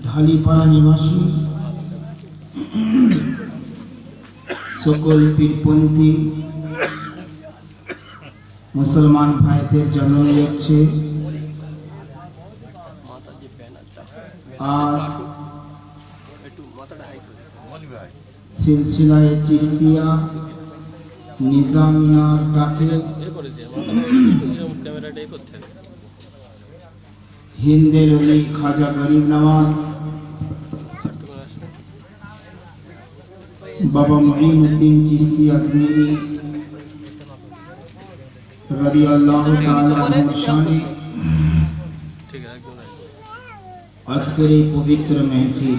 ঢালিপাড়া নিবাসী সকল পীরপন্থী মুসলমান ভাইদের জানানো যাচ্ছে আজ সিলসিলায়ে চিশতিয়া নিজামিয়ার ডাকে হিন্দের ওলি খাজা গরিব নওয়াজ बाबा मुईनुद्दीन चिश्ती अजमेरी रदियल्लाहु ताआला अन्हु शाने अस्करी पवित्र महफिल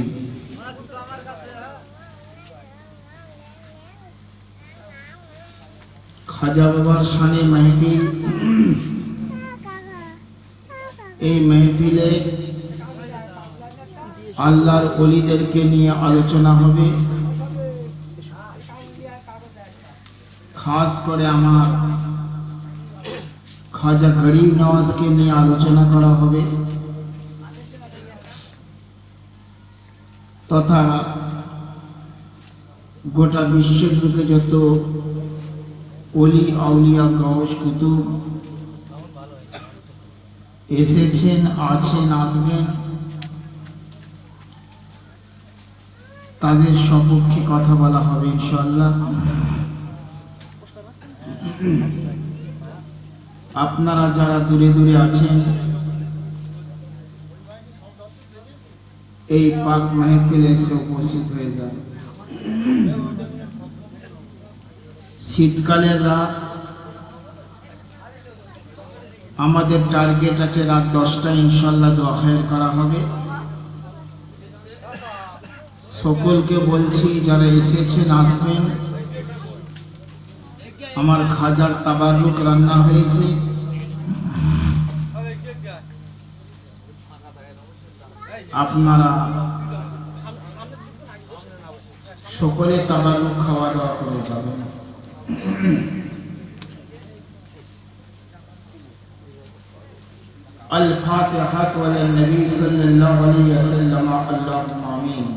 खाजा बाबार शाने महफिल এই महफिले আল্লাহর ওলিদেরকে নিয়ে আলোচনা হবে। खास करे आमार खाजा गरीब नवाज के लिए आलोचना करा होबे तथा गोटा विश्व के जत ओली आउलिया गौस कुतुब एसेछेन आछेन आसबेन तादेर सपक्षे कथा बला होबे इंशाअल्लाह। আপনারা যারা দূরে দূরে আছেন এই পাক মাহফিলে এসে উপস্থিত হয়ে যান। শীতকালের রাত, আমাদের টার্গেট আছে রাত 10টায় ইনশাআল্লাহ দোয়া খায়ের করা হবে। সকলকে বলছি যারা এসেছেন আসবেন। আমার খাজার তাবারুক রান্না হয়েছে, আপনারা সকলে তাবারুক খাওয়া দাওয়া করে যাবেন। আল ফাতিহাতু আলান নবী সাল্লাল্লাহু আলাইহি ওয়াসাল্লাম। আল্লাহুম্মা আমিন।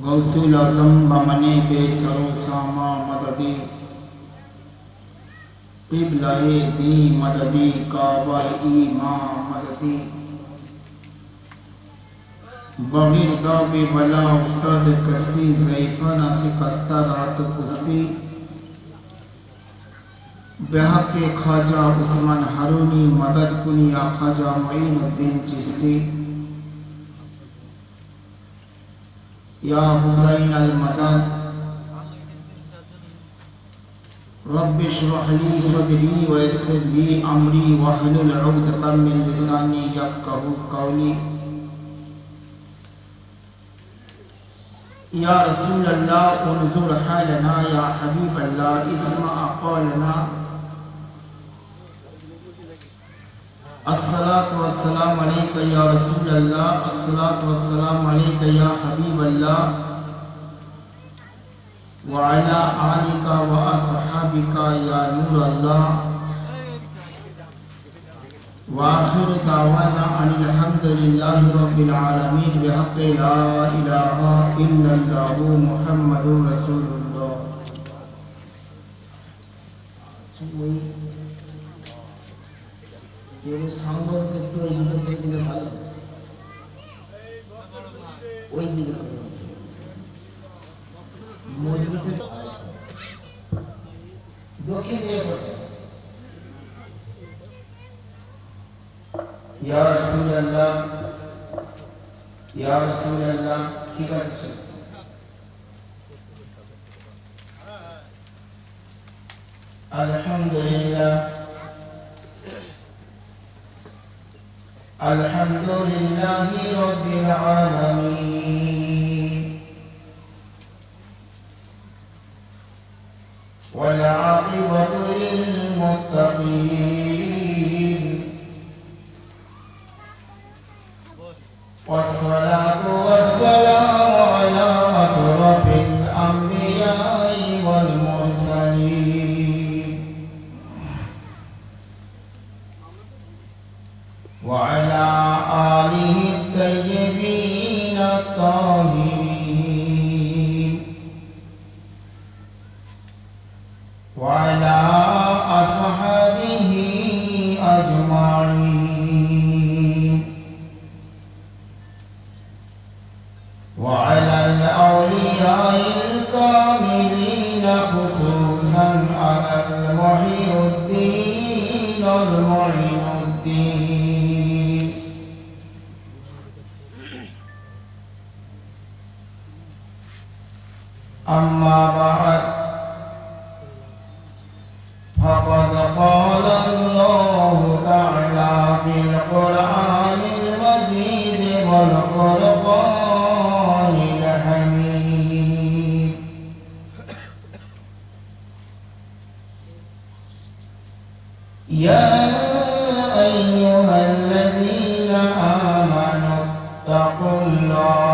गौसुल आज़म बमने बेसरो सामा मददी क़िबलाए दी मददी काबा ईमा मददी बग़िर दाबे वला उफ्ताद कस्ती ज़ैफ़ाना से कस्ता रात कुस्ती बेहक़े ख्वाजा उस्मान हारूनी मदद कुनिया ख्वाजा मुईनुद्दीन चिश्ती या हुसैन अल मदद रब्बि इश्रह ली सदरी व यस्सिर ली अमरी वहलुल उक़दतम मिन लिसानी यफ़क़हू क़ौली। या रसूल अल्लाह उन्ज़ुर हालना या हबीब अल्लाह इस्मा क़ौलना। अस्सलातु वस्सलामु अलैका या रसूल अल्लाह, अस्सलातु वस्सलामु अलैका या हबीब अल्लाह व अला आलिका व अस्हाबिका या नूर अल्लाह। व आखिरु दावाना अनिल हम्दुलिल्लाहि रब्बिल आलमीन बिहक़्क़ि ला इलाहा इल्लल्लाहु मुहम्मदुर रसूलुल्लाह। ये साउंड একটু এইদিকে করে দিলে ভালো, ওই দিকে করে মজলিসে দক্ষিণ দিকে করে। ইয়া রাসূলুল্লাহ, ইয়া রাসূলুল্লাহ, ঠিক আছে। আলহামদুলিল্লাহ अल्हम्दुलिल्लाहि रब्बिल आलमीन वल आक़िबतु लिल मुत्तक़ीन वस्सलातु वस्सलामु अला अशरफिल الأنبياء والمرسلين وعلى آله الطيبين الطاهرين وعلى أصحابه أجمعين وعلى الأولياء الكاملين خصوصا على المحيي الدين المعين الدين أما بعد فقد قال الله تعالى في القرآن المجيد والفرقان الحميد يا أيها الذين آمنوا اتقوا الله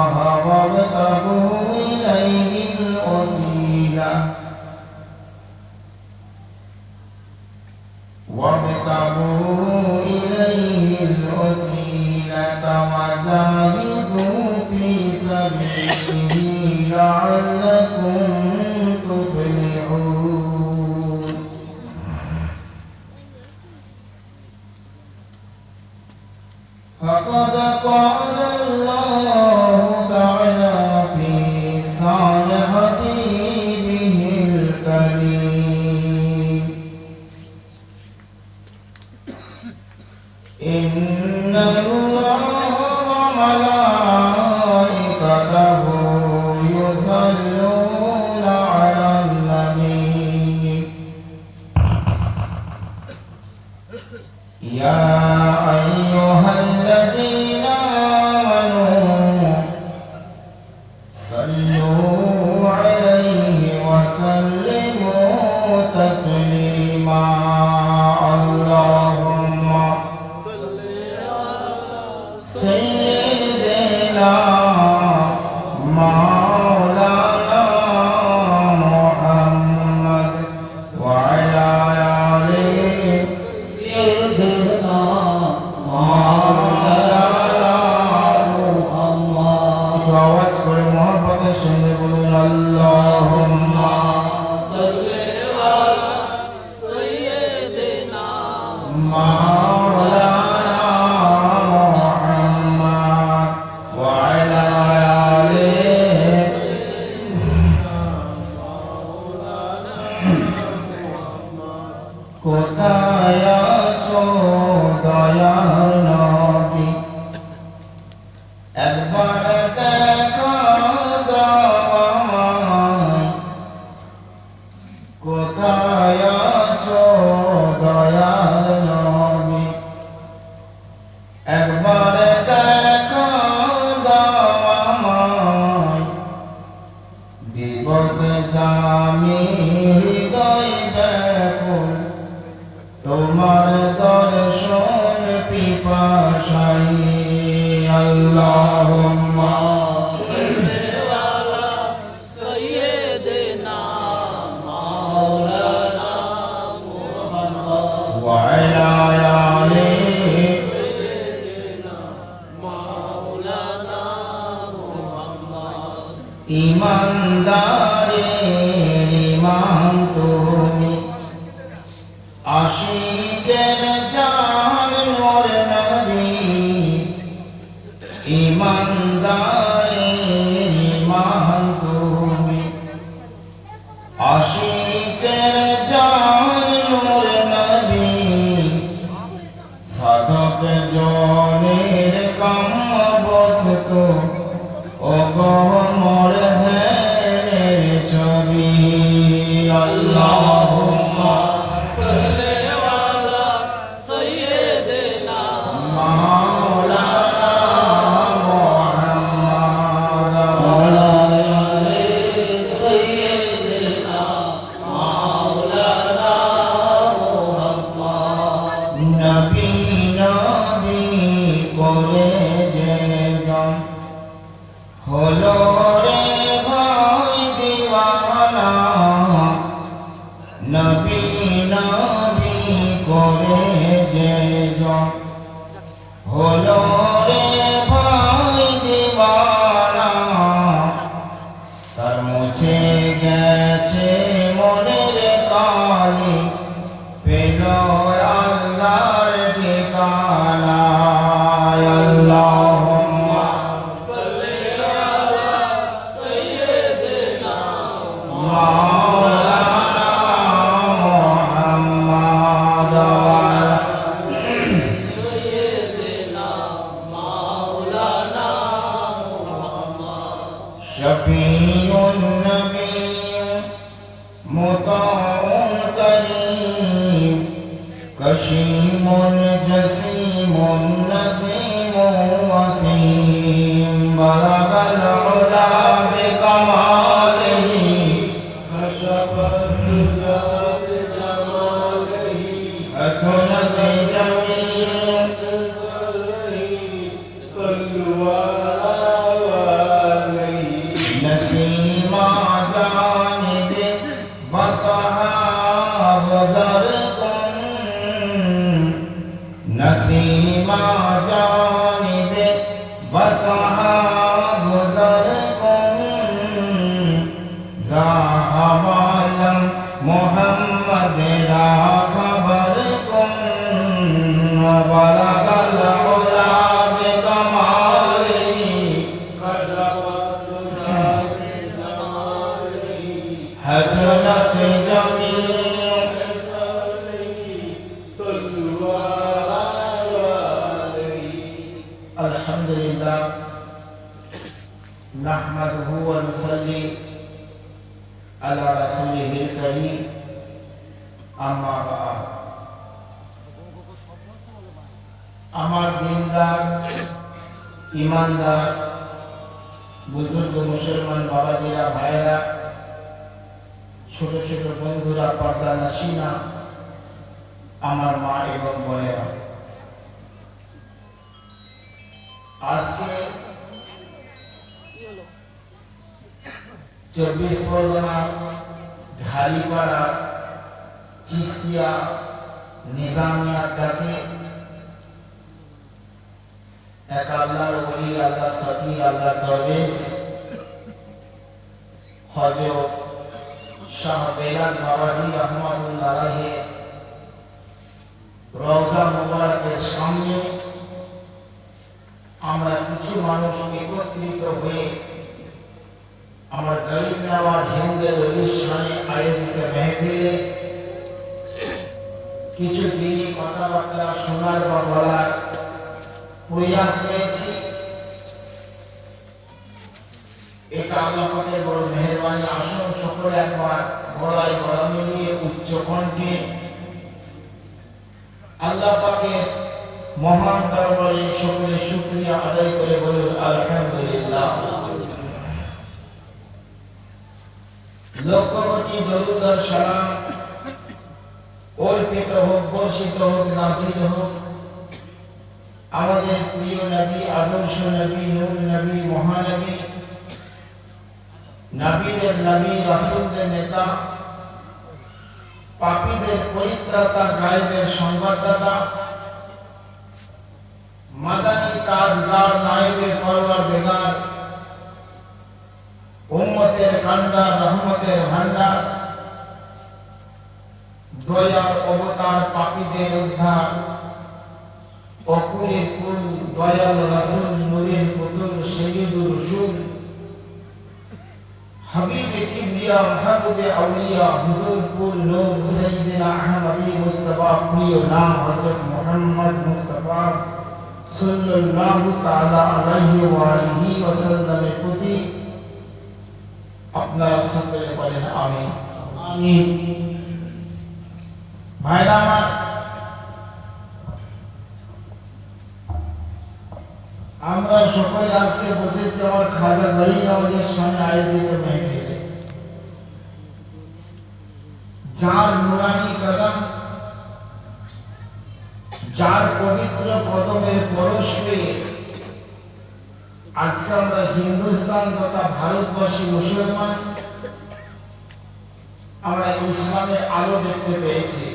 وابتغوا إليه الوسيلة وجاهدوا في سبيله لعلكم تفلحون فقد قال الله تعالى في شان حبيبه الكريم إن الله وملائكته يصلون على النبي يا أيها الذين آمنوا صلوا عليه وسلموا تسليما اللهم سيدنا مولانا محمد وعلى آله سيدنا مولانا محمد واذكر محبة الشمل اللهم صل على سيدنا مولانا কোথায় আছো দয়ার নবী একবার দেখা দাও আমায় কোথায় আছো দয়ার নবী একবার দেখা দাও আমায় দিবস জামি হৃদয় ব্যাকুল তোমার দর্শন পিপাসাই আল্লাহুম্মা সাল্লি আলা সাইয়্যিদিনা মাওলানা মুহাম্মদ ওয়া আলা আলিহি সাইয়্যিদিনা মাওলানা মুহাম্মদ ঈমানদারের ঈমান তুমি আশিকের জান মোর নবী ঈমানদারের ঈমান তুমি আশিকের জান মোর নবী সাধক জনের কাম বস্তু ও গো মোর ধ্যানের তার মুছে গেছে মনের কালি পেল আল্লাহর ঠিকানা আল্লাহুম্মা সাল্লি আলা সাইয়্যিদিনা মাওলানা মুহাম্মাদ ওয়া সাইয়্যিদিনা মাওলানা মুহাম্মাদ শফিউন নবী মুতাউন করিম কশিম জসিম নসিম ওয়াসিম বালাগাল উলা বিকামালিহি কশফাল দুজা বিজামালিহি হাসানাত জামিল সাল্লু আলাইহি নসিমা জানিব বতহা বজরকুম नसीमा जानिबे बतहा गुज़रकुम ज़ाहबालम मोहम्मद रा खबरकुम बलगल उला बिकमालिही हसनत जमील अल्हम्दुलिल्लाह नहमदुहु व नुसल्ली अला रसूलिहिल करीम अम्मा बाद আমার দিনদার ईमानदार बुजुर्ग मुसलमान बाबाजीरा भाईरा ছোট ছোট বন্ধুরা পর্দা নশিনা আমার মা এবং বোনেরা আজকে 24 পরগনা ঢালিপাড়া চিস্তিয়া নিজামিয়া ডাকে এক আল্লাহর ওলি আল্লাহ ফকির আল্লাহ দরবেশ হযরত শাহ বেলাল বাবাজি রহমাতুল্লাহ আলাইহি রওজা মুবারকের সামনে আমরা কিছু মানুষ একত্রিত হয়ে আমার গরিব নওয়াজ হিন্দের অনুষ্ঠানে আয়োজিত মেহফিলে কিছু দিনই কথাবার্তা শোনার বা বলার প্রয়াস করেছি। এটা আল্লাহ পাকের বড় মেহেরবানি। আসুন সকলে একবার গলায় গলা মিলিয়ে উচ্চ কণ্ঠে আল্লাহ পাকের মহান দরবারে সকলে শুকরিয়া আদায় করে বলুন আলহামদুলিল্লাহ। লক্ষ কোটি দরুদ আর সালাম অর্পিত হোক, বর্ষিত হোক, নাযিল হোক আমাদের প্রিয় নবী, আদর্শ নবী, নূর নবী, মহানবী, নবীদের নবী, রাসূলদের নেতা, পাপীদের পরিত্রাতা, গায়েবের সংবাদদাতা, মাদানী তাজদার, নায়েবে পরওয়ারদিগার, উম্মতের কান্ডার, রহমতের ভান্ডার, দয়ার অবতার, পাপীদের উদ্ধার, অকুলের কুল, দয়াল রাসূল, নূরের পুতুল, সাইয়্যিদুর রসুল, হাবিবে কিবরিয়া, মাহবুবে আউলিয়া, হুজুর কুল নূর, সাইয়্যিদিনা আহমদী মুস্তাফা, প্রিয় নাম হযরত মুহাম্মদ মুস্তাফা সাল্লাল্লাহু তাআলা আলাইহি ওয়া আলিহি ওয়াসাল্লামের প্রতি আপনারা সকলে বলেন আমিন। আমিন। ভাইরা আমার, আমরা সকলে আজকে বসেছি আমার খাজা গরিব নওয়াজের সামনে আয়োজিত মেহফিলে। যার নুরানি কদম, যার পবিত্র কদমের পরশ পেয়ে আজকে আমরা হিন্দুস্তান তথা ভারতবর্ষী মুসলমান আমরা ইসলামের আলো দেখতে পেয়েছি।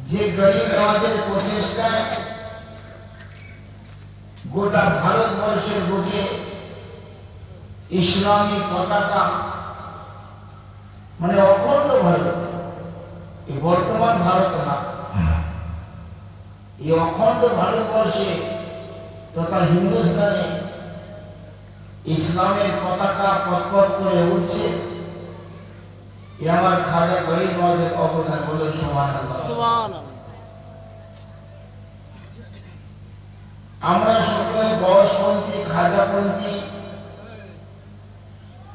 যে গরিব নওয়াজের প্রচেষ্টায় গোটা ভারতবর্ষের বুকে ইসলামী পতাকা মানে অখণ্ড ভারত, এই বর্তমান ভারত না, এই অখণ্ড ভারতবর্ষে তথা হিন্দুস্তানে ইসলামের পতাকা পথ করে উঠছে। এ আমার খাজা গরিব নওয়াজের অবদান, বলুন সুবহানাল্লাহ। আমরা সকলে গওসপন্থী, খাজাপন্থী,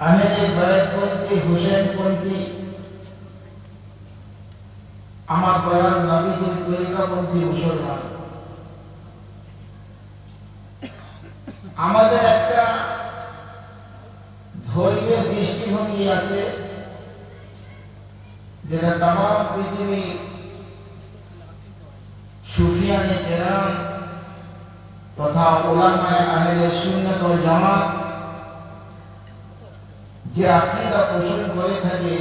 আহলে বায়াতপন্থী, হুসেনপন্থী, আমার দয়াল নবীজির তরিকাপন্থী মুসলমান। আমাদের একটা ধর্মীয় দৃষ্টিভঙ্গি আছে যেটা তাম পৃথিবী সুফিয়ানে কেরাম তথা উলামায়ে আহলে সুন্নাত ওয়াল জামাত যে আকীদা পোষণ করে থাকে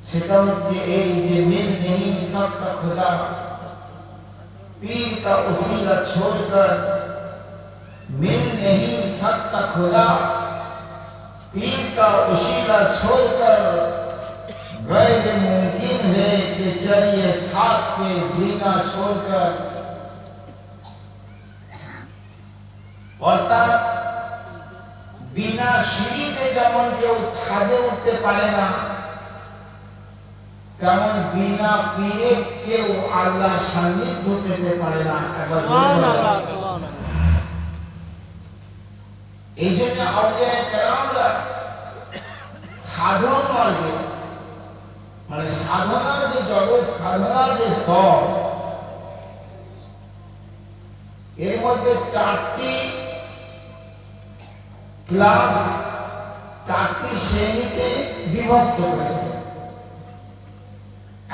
সেটা হচ্ছে এই যে মিল নেই সবকা খুদা, পীর কা উসিলা छोड़कर मिल नहीं सकता खुदा, पीर का उसीला छोड़कर गैर मुमकिन है कि चलिए छात पे जीना छोड़कर। অর্থাৎ বিনা সিঁড়িতে যেমন কেউ ছাদে উঠতে পারে না, তেমন বিনা পীরে কেউ আল্লাহর সান্নিধ্য পেতে পারে না। সুবহানাল্লাহ, সুবহানাল্লাহ। এই জন্য আউলিয়া কেরামরা সাধন মার্গে মানে সাধনার যে জগৎ, সাধনার যে স্তর, এর মধ্যে 4টি ক্লাস, 4টি শ্রেণীতে বিভক্ত করেছে।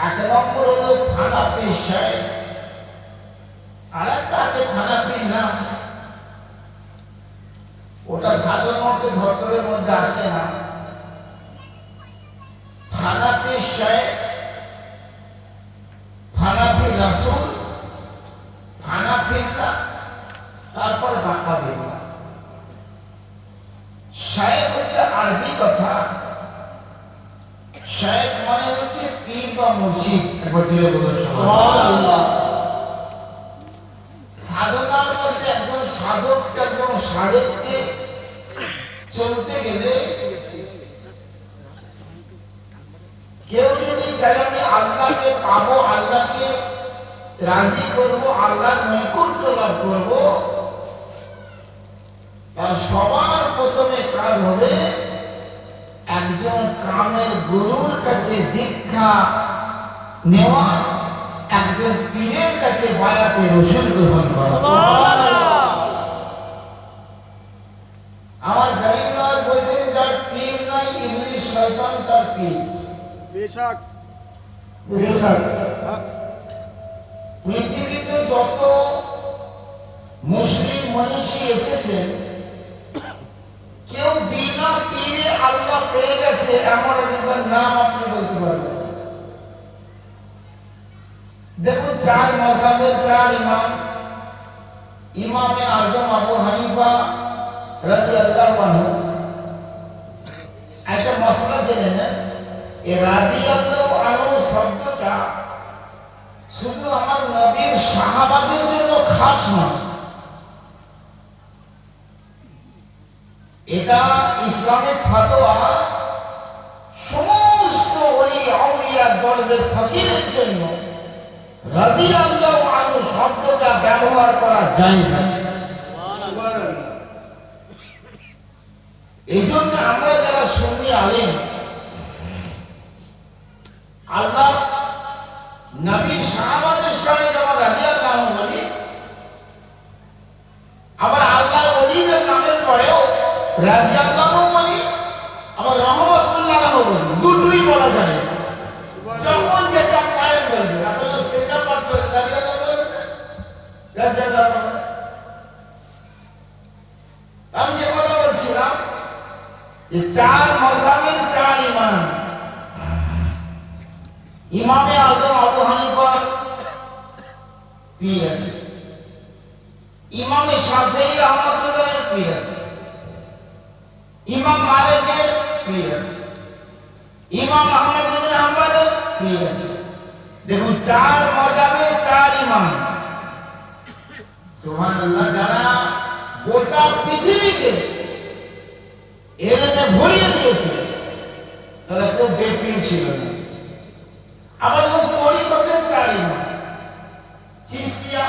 1 নম্বর হলো হানাফি শাইখ, আর একটা আছে হানাফি নাফস, ওটা সাধারণত ধর্মের মধ্যে আসে না। হানাফি শাইখ, হানাফি রাসূল, হানাফিল্লাহ, তারপর বাকাবিল্লাহ। শাইখ হচ্ছে আরবি কথা, শাইখ মানে হচ্ছে পীর বা মুর্শিদ। একবার জোরে বলুন সুবহানাল্লাহ। সাধনার মধ্যে একজন সাধক, একজন সাধককে চলতে গেলে কেউ যদি চায় আমি আল্লাহকে পাবো, আল্লাহকে রাজি করবো, আল্লাহর নৈকট্য লাভ করবো, তার সবার প্রথমে কাজ হবে একজন কামের গুরুর কাছে দীক্ষা নেওয়া, একজন পীরের কাছে বায়াতে রসুল গ্রহণ করা। সুবহানাল্লাহ। আমার গরিব নওয়াজ বলছেন যার পীর নাই ইবলিস শয়তান তার পীর। বেশক বেশক। পৃথিবীতে যত মুসলিম মনীষী এসেছেন কেউ বিনা পীরে আল্লাহ পেয়ে গেছে এমন একজন নাম আপনি বলতে পারবেন? দেখুন 4 মাযহাবের 4 ইমাম, ইমামে আজম আবু হানিফা রাদিয়াল্লাহু আনহু একটা মাসলা জেনে নেন। এই রাদিয়াল্লাহু আনহু শব্দটা শুধু আমার নবীর সাহাবাদের জন্য খাস নয়, এটা ইসলামিক ফতোয়া সমস্ত ওলি আউলিয়া দরবেশ ফকিরের জন্য রাদিয়াল্লাহু আনহু শব্দটা ব্যবহার করা জায়েজ আছে। সুবহানাল্লাহ। এই জন্য আমরা যারা সুন্নি আলেম, আল্লাহ নবী সাহাবাদের সামনে যেমন রাদিয়াল্লাহু আনহু বলি, আবার আল্লাহর ওলিদের নামের পরেও রাদিয়াল্লাহু আনহু বলি, আবার রাহমাতুল্লাহ আলাইহি বলি, দুটোই বলা যায়। যখন যেটা পারেন বলবেন, আপনারা সেটা পাঠ করেন রাদিয়াল্লাহু বলেন, রাদিয়াল্লাহু। আমি যে কথা বলছিলাম এই 4 মাযহাবের 4 ইমাম, ইমামে আজম আবু হানিফা পীর আছে, ইমামে শাফিঈ রাহমাতুল্লাহ পীর আছে, ইমাম মালিকের পীর আছে, ইমাম আহমদ ইবনে হাম্বলের পীর আছে। দেখুন, 4 মাযহাবে 4 ইমাম। সুবহানাল্লাহ। যারা গোটা পৃথিবীকে এলেমে ভরিয়ে দিয়েছে তারা কেউ বেপীর ছিল না। আবার দেখুন, তরিকতের 4 ইমাম, চিশতিয়া,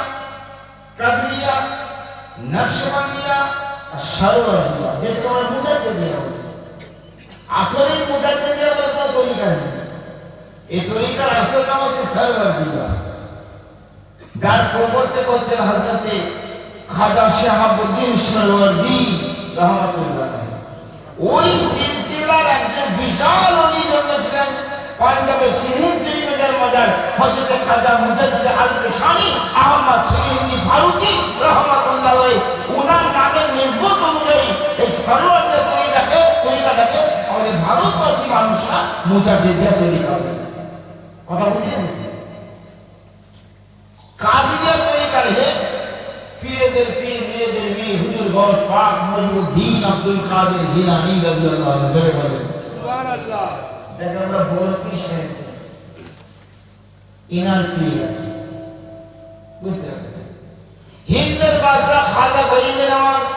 কাদরিয়া, নকশবন্দিয়া আর সরওয়ারদিয়া, যেটা আমরা মুজাদ্দিদিয়া বলি। আসলে মুজাদ্দিদিয়া বলে কোনো তরিকা নেই। এই তরিকার আসল নাম হচ্ছে সরওয়ারদিয়া, যার প্রবর্তক হচ্ছেন হযরতে খাজা শাহাবুদ্দিন সরওয়ারদি রাহমাতুল্লাহ। ওই সিলসিলার একজন বিশাল ওলি জন্মেছিলেন পাঞ্জাবের সিন্ধ শরীফে, যার মাজার হযরতে খাজা মুজাদ্দিদ আল-পেশানি আহমদ শরীফি ফারুকি রাহমাতুল্লাহ। ওনার নামের নিসবত অনুযায়ী এই সরওয়ারদের তরিকাটাকে আমাদের ভারতবাসী মানুষরা মুজাদ্দিদিয়া তরিকা বলে। কথা বুঝেছেন? কাদিরিয়া তরিকার হে পীরদের পীর, মেয়েদের মেয়ে হুজুর গৌস পাক মহিউদ্দিন আব্দুল কাদের জিলানী রাদিয়াল্লাহু আনহু। জোরে বলেন সুবহানাল্লাহ। যাকে আমরা বড় পীর সাহেব, ইনার পীর আছে, বুঝতে পারছেন? হিন্দের বাদশাহ খাজা গরিব নওয়াজ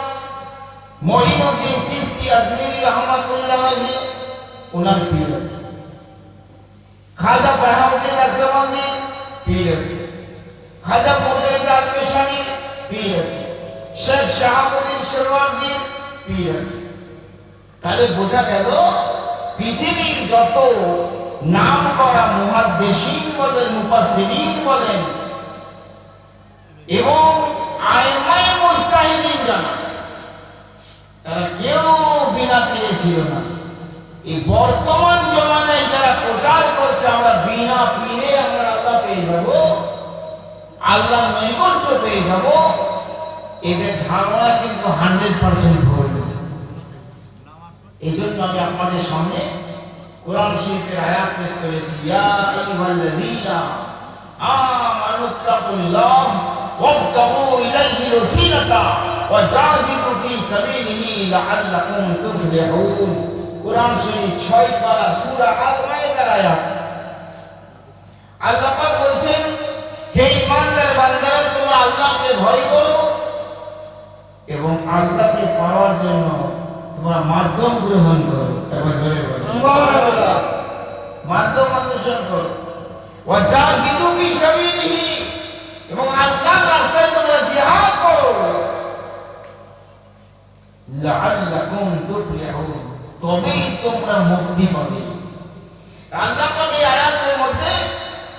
মঈনুদ্দিন চিশতি আজমিরি রাহমাতুল্লাহ আলাইহি, ওনার পীর আছে। খাজা বাহাউদ্দিন আকসাবন্দি পীর আছে। খাজা মুজাহিদ আল-পেশানি পীর আছে। শেখ শাহাবুদ্দিন সরওয়ারদির পীর আছে। তাহলে বোঝা গেল পৃথিবীর যত নাম করা মুহাদ্দিসিন বলেন, মুফাসসিরিন বলেন এবং আইমায়ে মুজতাহিদিন জানা, তারা কেউ বিনা পীরে ছিল না। এই বর্তমান জমানায় যারা প্রচার করছে আমরা বিনা পীরে আমরা আল্লাহ পেয়ে যাব, আল্লাহ নৈকট্য পেয়ে যাব, এদের ধারণা কিন্তু 100% ভুল। এই জন্য আমি আপনাদের সামনে কোরআন শরীফের আয়াত পেশ করেছি, ইয়া আইয়ুহাল্লাযীনা আমানুত্তাকুল্লাহ ওয়াবতাগু ইলাইহি ওয়াসিলাতা ওয়া জাহিদু ফী সাবিলিহি লাআল্লাকুম তুফলিহুন। কোরআন শরীফ 6 পারা সূরা আল-মাইদার আয়াত। আল্লাহ পাক বলেন, হে ঈমানদার বান্দারা, তোমরা আল্লাহকে ভয় করো এবং আল্লাহকে পাওয়ার জন্য তোমরা মাধ্যম গ্রহণ করো। এবার জোরে বলো সুবহানাল্লাহ। মাধ্যম অনুসরণ করো। ওয়া জাহিদু ফী সাবিলিহি, এবং আল্লাহর রাস্তায় তোমরা জিহাদ করো। লাআল্লাকুম তুফলিহুন, তবেই তোমরা মুক্তি পাবে। আল্লাহ পাক এই আয়াতের মধ্যে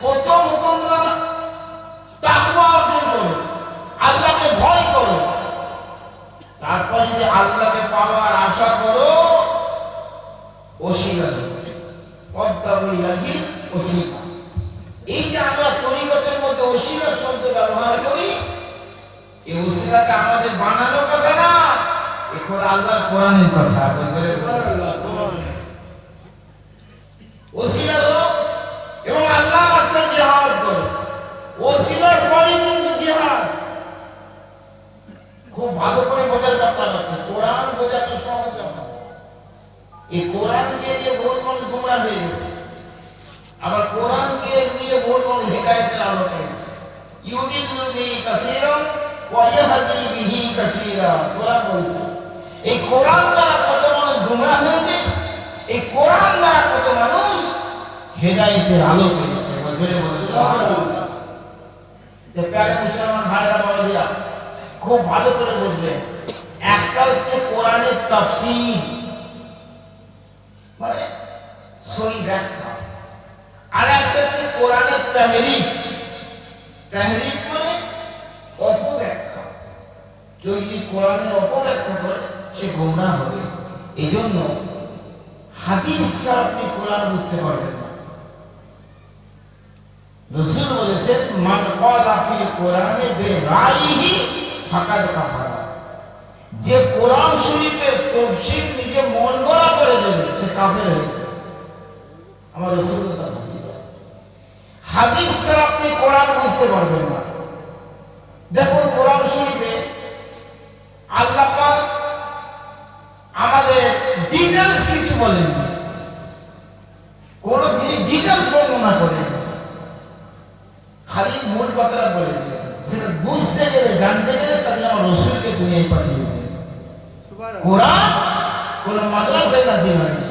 প্রথম হুকুম হলো তাকওয়া অর্জন করো, আল্লাহকে ভয় করো। তারপরে যে আল্লাহকে পাওয়ার আশা করো, ওসিলা ওয়াবতাগু ইলাইহিল ওসিলা। এই যে আমরা তরিকতের মধ্যে ওসিলা শব্দ ব্যবহার করি, এই ওসিলাটা আমাদের বানানো কথা না, এখন আল্লাহর কোরআনের কথা। ওসিলা হলো এবং আল্লাহর রাস্তায় জিহাদ করো। ওসিলার পরে কিন্তু জিহাদ। খুব ভালো করে বোঝার ব্যাপার আছে। কোরআন বোঝাটা সহজ ব্যাপার। এই কোরআনকে নিয়ে বহু মানুষ গোমরাহ হয়ে গেছে, আবার কোরআনকে নিয়ে বহু মানুষ হেদায়েতের আলো পেয়েছে। ইউদিল্লু বিহি কাসীরান ওয়া ইয়াহদি বিহি কাসীরা। কোরআন বলছে এই কোরআন দ্বারা কত মানুষ গোমরাহ হয়েছে, এই কোরআন দ্বারা কত মানুষ হেদায়েতের আলো পেয়েছে। বজরে বলে সুবহানাল্লাহ। যে প্যারে মুসলমান ভাইরা বাবাজিরা খুব ভালো করে বুঝবেন, একটা হচ্ছে কোরআনের তাফসীর মানে সহি ব্যাখ্যা, আর একটা হচ্ছে কোরআনের তাহরিফ। তাহরিফ মানে অপব্যাখ্যা। কেউ যদি কোরআনের অপব্যাখ্যা করে সে গোমরাহ হবে। এই জন্য হাদিস ছাড়া আপনি কোরআন বুঝতে পারবেন না। রাসূল বলেছেন, মান ক্বালা ফিল কোরআনে বিরাইহি ফাকাদ কাফারা। যে কোরআন শরীফের তাফসীর নিজে মন গড়া করে দেবে সে কাফের হয়ে যাবে। আমার রাসূলুল্লাহ হাদিস, হাদিস ছাড়া আপনি কোরআন বুঝতে পারবেন না। দেখুন কোরআন শরীফে আল্লাহ পাক আমাদের ডিটেলস কিছু বলেন, কোন ডিটেলস বর্ণনা করেন, খালি মূল কথাটা বলে দিয়েছে। সেটা বুঝতে গেলে জানতে গেলে তাহলে আমার রসুলকে দুনিয়ায় পাঠিয়েছে। কোরআন কোন মাদ্রাসায় নাজিল হয়নি,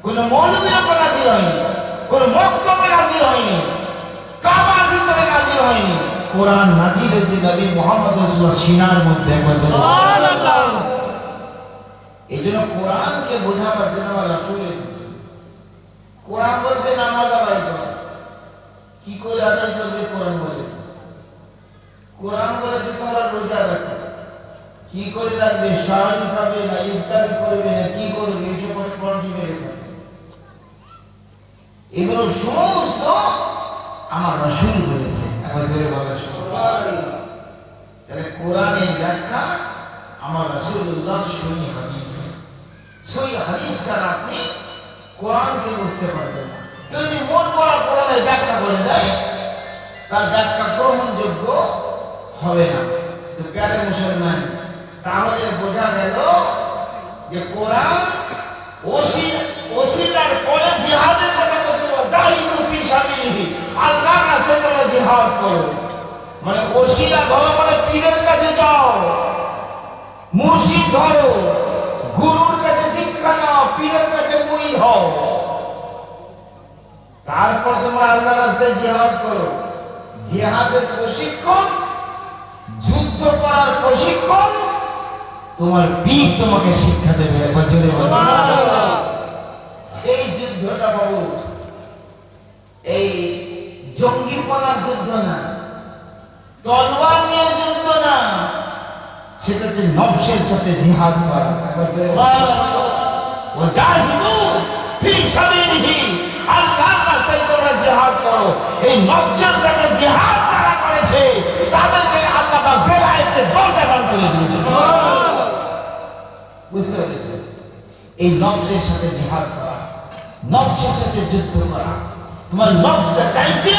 কোন মৌলবীর উপর নাজিল হয়নি, কোন মক্তবে নাজিল হয়নি, কাবার ভিতরে নাজিল হয়নি। কোরআন নাজিল হয়েছে নবী মুহাম্মদ রাসূলুল্লাহ সিনার মধ্যে। সুবহানাল্লাহ। এইজন্য কোরআনকে বোঝাবার জন্য আমার রাসূল এসেছেন। কোরআন বলেছে নামাজ আদায় করো, কি করে আদায় করবে কোরআন বলে। কোরআন বলেছে তোমরা রোজা রাখো, কি করে রাখবে, সাহারি খাবে না, ইফতারি করবে না, কি করবে, এইসব কোরআন শিখে রেখে। এগুলো সমস্ত আমার রাসূল বলেছে। তাহলে কোরআনের ব্যাখ্যা আমার রাসূলুল্লাহ সহিহ হাদিস। সহিহ হাদিস ছাড়া আপনি কোরআনকে বুঝতে পারবেন না। যদি মন করা কোরআনের ব্যাখ্যা করে দেয় তার ব্যাখ্যা গ্রহণযোগ্য হবে না। তো প্যারে মুসলমান, তাহলে বোঝা গেল যে কোরআন ওসিলার পরে জিহাদের কথা বলতে, জাহিদু ফি সাবিলিহি, আল্লাহর রাস্তায় তোমরা জিহাদ করো। মানে ওসিলা ধরো মানে পীরের কাছে যাও, মুর্শিদ ধরো, গুরুর কাছে দীক্ষা নাও, পীরের কাছে মুরিদ হও, তারপর তোমরা আল্লাহর রাস্তায় জিহাদ করো। জিহাদের প্রশিক্ষণ, যুদ্ধ করার প্রশিক্ষণ তোমার পীর তোমাকে শিক্ষা দেবে। সেই যুদ্ধটা বাবু এই জঙ্গিপনার যুদ্ধ না, তলোয়ার নিয়ে যুদ্ধ না, সেটা হচ্ছে নফসের সাথে জিহাদ করা। ওয়াজাহিদু ফি সাবিলিহি, আল্লাহর রাস্তায় তোমরা জিহাদ করো। এই নফসের সাথে জিহাদ যারা করেছে তাদেরকে আল্লাহ পাক বেলায়েতের দরজা দান করে দিয়েছে। বুঝতে পেরেছেন? এই নফসের সাথে জিহাদ করা, নফসের সাথে যুদ্ধ করা, তোমার নফসটা চাইছে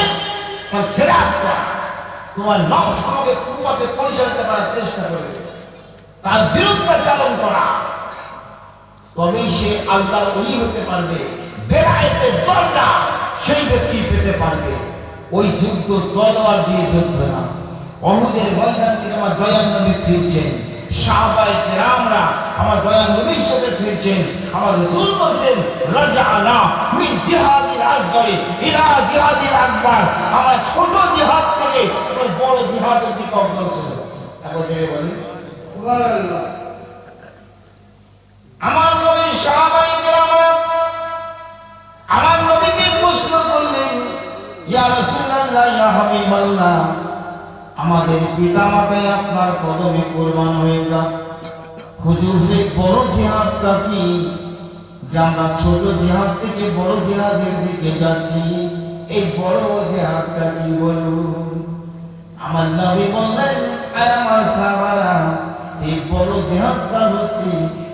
তার খেলাফ করা, তোমার নফস তোমাকে কুপথে পরিচালিত করার চেষ্টা করবে, তার বিরুদ্ধে চালন করা, তবেই সে আল্লাহর ওলি হতে পারবে, বেলায়েতের দরজা সেই ব্যক্তি পেতে পারবে। ওই যুদ্ধ তলোয়ার দিয়ে যুদ্ধ না। উহুদের ময়দান থেকে আমার দয়াল নবী ফিরছেন, সাহাবায়ে কেরামরা আমার দয়াল নবীর সাথে ফিরছেন। আমার রাসূল বলছেন, রাজানা মিন জিহাদিল আসগরি ইলা জিহাদিল আকবার, আমরা ছোট জিহাদ থেকে বড় জিহাদের দিকে অগ্রসর হচ্ছি। একবার জেনে বলি সুবহানাল্লাহ। আমার নবীর সাহাবায়ে কেরামরা আমার নবীকে প্রশ্ন করলেন, ইয়া রাসূলুল্লাহ, ইয়া হাবিবাল্লাহ, আমাদের পিতামাতাই আপনার কদমে কুরবান হয়ে যাক, হুজুর সেই বড় জিহাদটা কি, যে আমরা ছোট জিহাদ থেকে বড় জিহাদের দিকে যাচ্ছি, এই বড় জিহাদটা কি বলুন। আমার নবী বললেন, আমার সাহাবারা, সেই বড় জিহাদটা হচ্ছে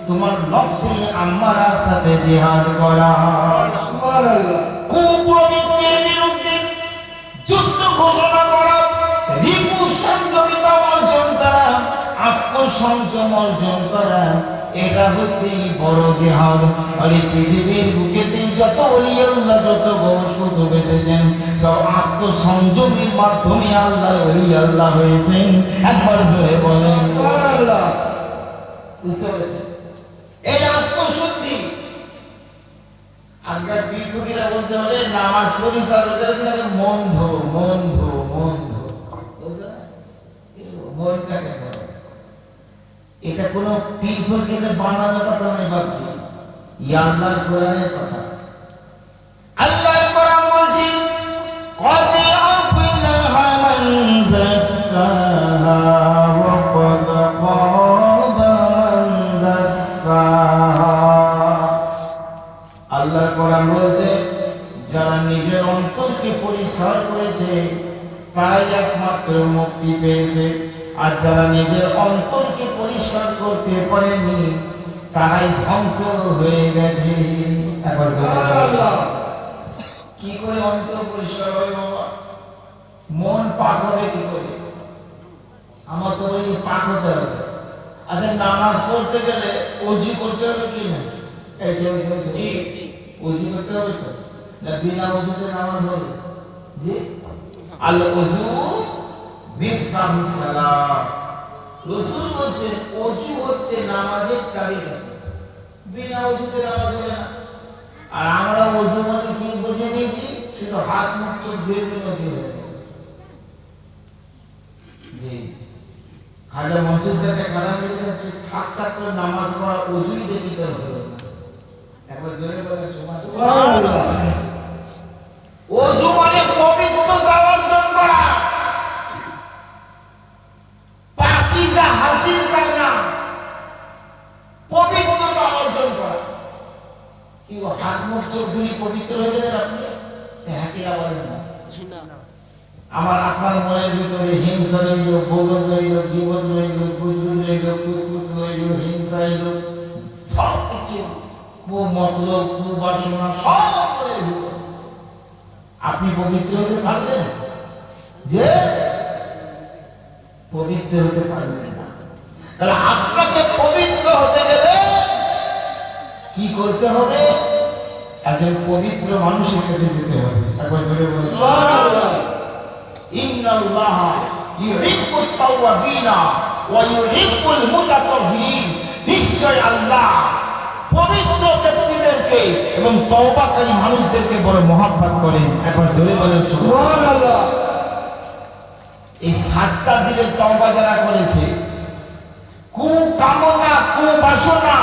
তোমার নফসে আম্মারার সাথে জিহাদ করা। সুবহানাল্লাহ। কুপ্রবৃত্তির বিরুদ্ধে যুদ্ধ ঘোষণা করা, রিপু সংযমিতা অর্জন করা, আত্মসংযম অর্জন করা, এটা হচ্ছে বড় জিহাদ। আর এই পৃথিবীর বুকেতে যত ওলি আল্লাহ, যত গৌস বেঁচেছেন, সব আত্মসংযমের মাধ্যমে আল্লাহর ওলি আল্লাহ হয়েছেন। একবার জোরে বলেন সুবহানাল্লাহ। বুঝতে পেরেছেন? এই আত্মশুদ্ধি। আজকাল পীরফকিরা বলতে হলে নামাজ পড়ি স্যার, মন ধো, মন ধো, মন ধো, মনটাকে ধো। এটা কোন পীরফকিরের বানানো কথা নয়, ভাবছি ইয়া আল্লাহর কোরআনের কথা। আল্লাহর কোরআন বলছে, قد أفلح من زكاها وقد خاب من دساها। আল্লাহর কোরআন বলছে, যারা নিজের অন্তরকে পরিষ্কার করেছে তারাই একমাত্র মুক্তি পেয়েছে, আর যারা নিজের অন্তরকে পরিষ্কার করতে পারেনি তারাই ধ্বংস হয়ে গেছে। কি করে অন্তর পরিষ্কার হয় বাবা? মন পাক হবে কি করে? আমার তো বলি পাক হতে হবে। আচ্ছা, নামাজ পড়তে গেলে ওযু করতে হবে কি না? এসে জি ওযু করতে হবে তো না বিনা ওযুতে নামাজ হবে জি আল ওযু মিফতাহুস সালাত রাসূল বলেন ওযু হচ্ছে নামাজের চাবিকাঠি বিনা ওযুতে নামাজ হবে না আর আমরা ওযু মানে কি বুঝে নিয়েছি শুধু হাত মুখ চোখ ধুয়ে নিয়ে হবে জি খাজা মনসুর সাহেব খানা মিলে ঠাক ঠাক করে নামাজ পড়া ওযুই দেখিতে হবে একবার জোরে বলেন সুবহানাল্লাহ ওযু মানে পবিত্রতা অর্জন করা পাকিজা হাসিল করা পবিত্রতা অর্জন করা কি ও হাত মুখ চোখ ধুয়ে পবিত্র হয়ে গেলেন আপনি হ্যাঁ কি বলেন না আমার আপনার মনের ভিতরে হিংসা রইল বগজ রইল জীবন রইল কুজুজ রইল ফুসফুস রইল হিংসা রইল সব কিছু কুমতলব কুবাসনা সব রইল আপনি পবিত্র হতে পারলেন যে পবিত্র হতে পারলেন না তাহলে আপনাকে পবিত্র হতে গেলে কি করতে হবে একজন পবিত্র মানুষের কাছে যেতে হবে একবার জোরে বলুন সুবহানাল্লাহ ইন্নাল্লাহা ইউহিব্বুত তাওয়াবিনা ওয়া ইউহিব্বুল মুতাতাহহিরিন নিশ্চয় আল্লাহ পবিত্র ব্যক্তিদেরকে এবং তওবাকারী মানুষদেরকে বড় মহব্বত করেন একবার জোরে বলেন সুবহানাল্লাহ এই সাতটা দিনের তওবা যারা করেছে কুকামনা কুবাসনা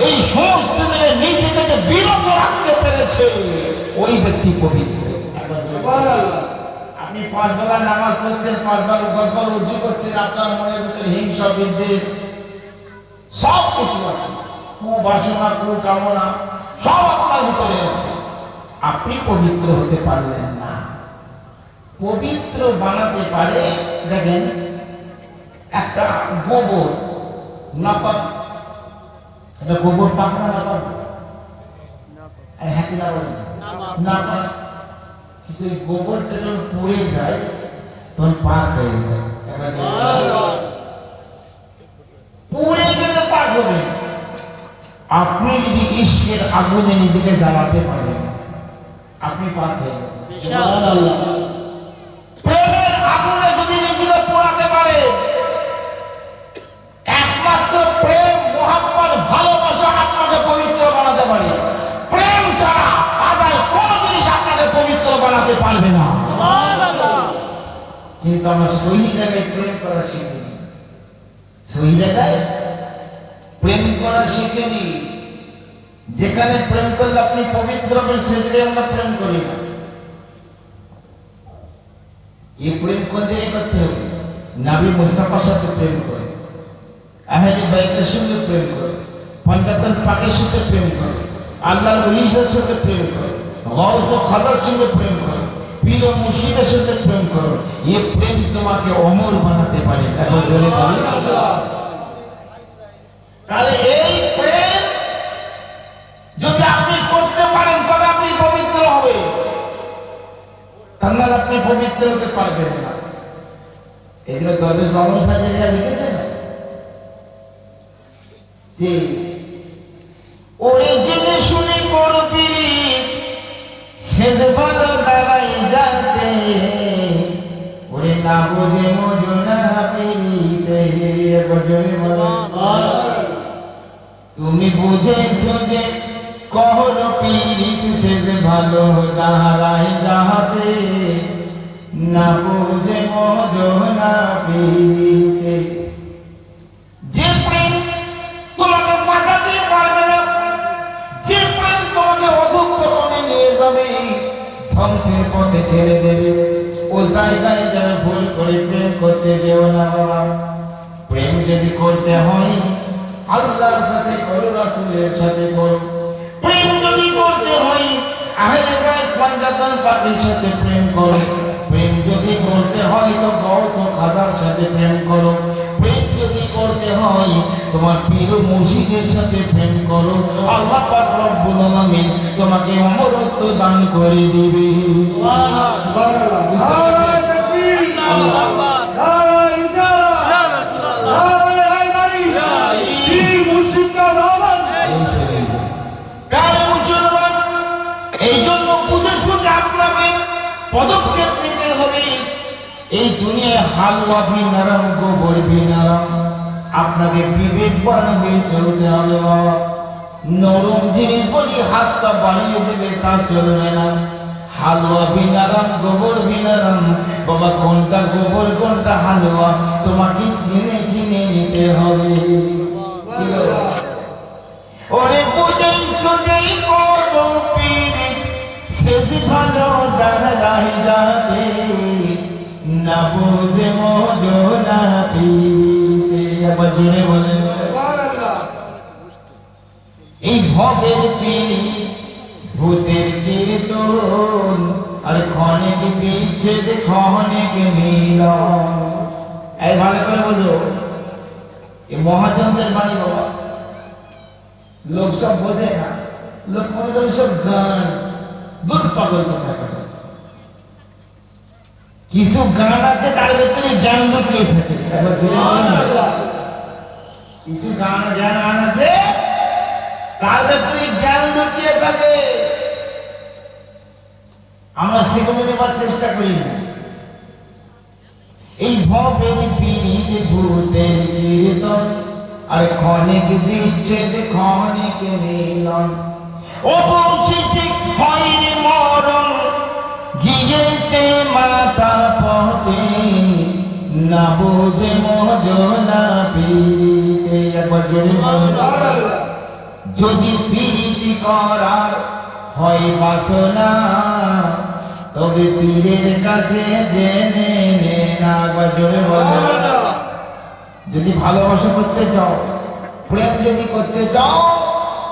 এই সমস্ত দিনে নিজেকে যে বিরত রাখতে পেরেছে ওই ব্যক্তি পবিত্র একবার সুবহানাল্লাহ আপনি 5 বেলা নামাজ পড়ছেন 5 বার 10 বার ওযু করছেন আপনার মনের ভিতরে হিংসা বিদ্বেষ সব কিছু আছে কুবাসনা কুকামনা সব আপনার ভিতরে আছে আপনি পবিত্র হতে পারলেন না পবিত্র বানাতে পারে দেখেন একটা গোবর নাপাক এটা গোবর পাক না নাপাক আর হাতি না বলেন নাপাক কিন্তু গোবরটা যখন পুড়ে যায় তখন পাক হয়ে যায় পুড়ে গেলে পাক হবে আপনি যদি ইশকের আগুনে নিজেকে জ্বালাতে পারেন আপনি পাক হয়ে যাবেন সুবহানাল্লাহ প্রেমের আগুনে যদি নিজেকে পোড়াতে পারে একমাত্র প্রেম মহব্বত ভালোবাসা আপনাকে পবিত্র বানাতে পারে প্রেম ছাড়া আদার কোনো জিনিস আপনাকে পবিত্র বানাতে পারবে না সুবহানাল্লাহ কিন্তু আমরা সহি জায়গায় প্রেম করা শিখিনি সহি জায়গায় প্রেম করা শিখিনি যেখানে প্রেম করলে আপনি পবিত্র হবেন সেখানে আমরা প্রেম করি না ये प्रेम কোন জায়গায় করতে হবে নবী মুস্তাফার সাথে প্রেম করে আহলে বাইতের সঙ্গে প্রেম করে পঞ্জাতন পাকের সাথে প্রেম করে আল্লাহর ওলিদের সাথে প্রেম করে গাউস ও খাদার সঙ্গে প্রেম করে পীর ও মুর্শিদের সাথে প্রেম করো ये প্রেম তোমাকে অমর বানাতে পারে এখন জোরে বলি তাহলে এই প্রেম যদি আপনি করতে পারেন তবে আপনি পবিত্র হবেন তাহলে আপনি পবিত্র হতে পারবেন না এই জন্য দরবেশ বাবুল সাহেবরা লিখেছেন যে ওরে জেনে শুনে করবি সেজ ভালো দাঁড়াই যাতে ওরে না বুঝে মজনা পিতে বজরে তুমি বুঝেছো যে कहलो पीरित से भालो दाराई जाते ना बुझे मोजो ना पीरिते जे प्रेम तुम्हारे बाजाते पारबे ना जे प्रेम तुम्हारे अधोपतने নিয়ে যাবে ধ্বংসের পথে ঠেলে দেবে ও জায়গায় যারা ভুল করে প্রেম করতে যেও না বাবা প্রেম যদি করতে হয় আল্লাহর সাথে করো রাসূলের সাথে করো প্রেম যদি করতে হয় আহলে বাইত পঞ্জাতন পাকের সাথে প্রেম করো প্রেম যদি করতে হয় তো গাউস ও খাজার সাথে প্রেম করো প্রেম যদি করতে হয় তোমার পীর ও মুর্শিদের সাথে প্রেম করো আল্লাহ পাক রব্বুল আলামিন তোমাকে অমরত্ব দান করে দিবে সুবহানাল্লাহ সুবহানাল্লাহ নারায়ে তাকবীর আল্লাহু আকবার নারায়ে রিসালাত ইয়া রাসূলুল্লাহ নারায়ে হায়দারি পীর মুর্শিদ কা দামান এই দুনিয়ায় হালুয়া ভি নরম, গোবর ভি নরম। আপনাকে বিবেকবান হয়ে চলতে হবে বাবা। নরম জিনিস বলি হাতটা বাড়িয়ে দেবে তা চলবে না। হালুয়া ভি নরম, গোবর ভি নরম। বাবা কোনটা গোবর কোনটা হালুয়া তোমাকে চিনে চিনে নিতে হবে। ওরে বুঝেই সুঝেই করো পীর, শেষ ভালো দাঁড়াই যাতে, না বুঝে মজো না পীরিতে। আবার জোরে বলে এই ভবের পীর ভূতের কীর্তন, আর ক্ষণিক বিচ্ছেদ ক্ষণিক মিলন। এই ভালো করে বোঝো, এই মহাজনদের বাণী বাবা। লোক সব বোঝে না, লোক মনে করে সব গান, দূর পাগল কথা বলে। কিছু গান আছে তার ভেতরে জ্ঞান লুকিয়ে থাকে। কিছু গান আছে তার ভেতরে জ্ঞান লুকিয়ে থাকে, আমরা সেগুলো নেবার চেষ্টা করি না। এই ভবের পীড়িত ভূতের কীর্তন, আর ক্ষণিক বিচ্ছেদ ক্ষণিক মিলন। ও বলছি ঠিক হয় রে মরণ, গিয়েছে মাথা পথে, না বোঝে মজো না পীরিতে। একবার জোরে বলো, যদি পীরিতি করার হয় বাসনা, তবে পীরের কাছে জেনে নে না। একবার জোরে বলো, যদি ভালোবাসা করতে চাও, প্রেম যদি করতে চাও,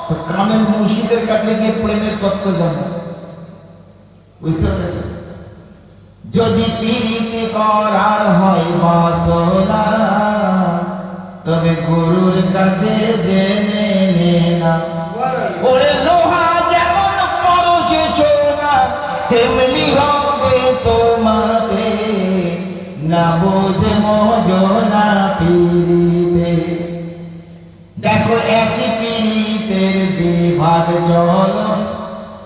তো কামেল মুর্শিদের কাছে গিয়ে প্রেমের তত্ত্ব জানো। বুঝতে পেরেছ? যদি পীরিতি করার হয় বাসনা, তবে গুরুর কাছে জেনে নে না। ওরে লোহা যেমন পরশে সোনা, তেমনি হবে তোমাকে, না বোঝে মজো না পীরিতে। দেখো একই পীরিতের বিভাগ চলন,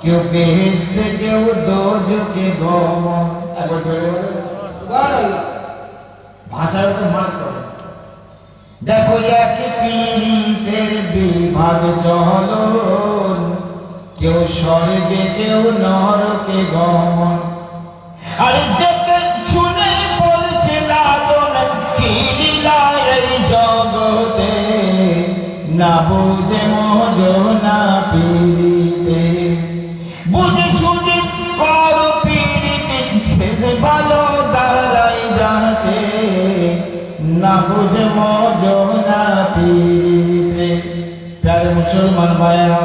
কেউ বেহেশতে কেউ দোজখে গমন। ভাষার উপর মার করে। দেখো একই পীরিতের বিভাগ চলন, কেউ স্বর্গে কেউ নরকে গমন। আরে দেখে শুনে বলছে লালন, কি লীলা এই জগতে, না বুঝে মজো না পীরিতে। বুঝে সুঝে করো পীরিতি, শেষ ভালো দাঁড়াই যাতে, না বুঝে মজো না পীরিতে। প্যারে মুসলমান ভাইরা,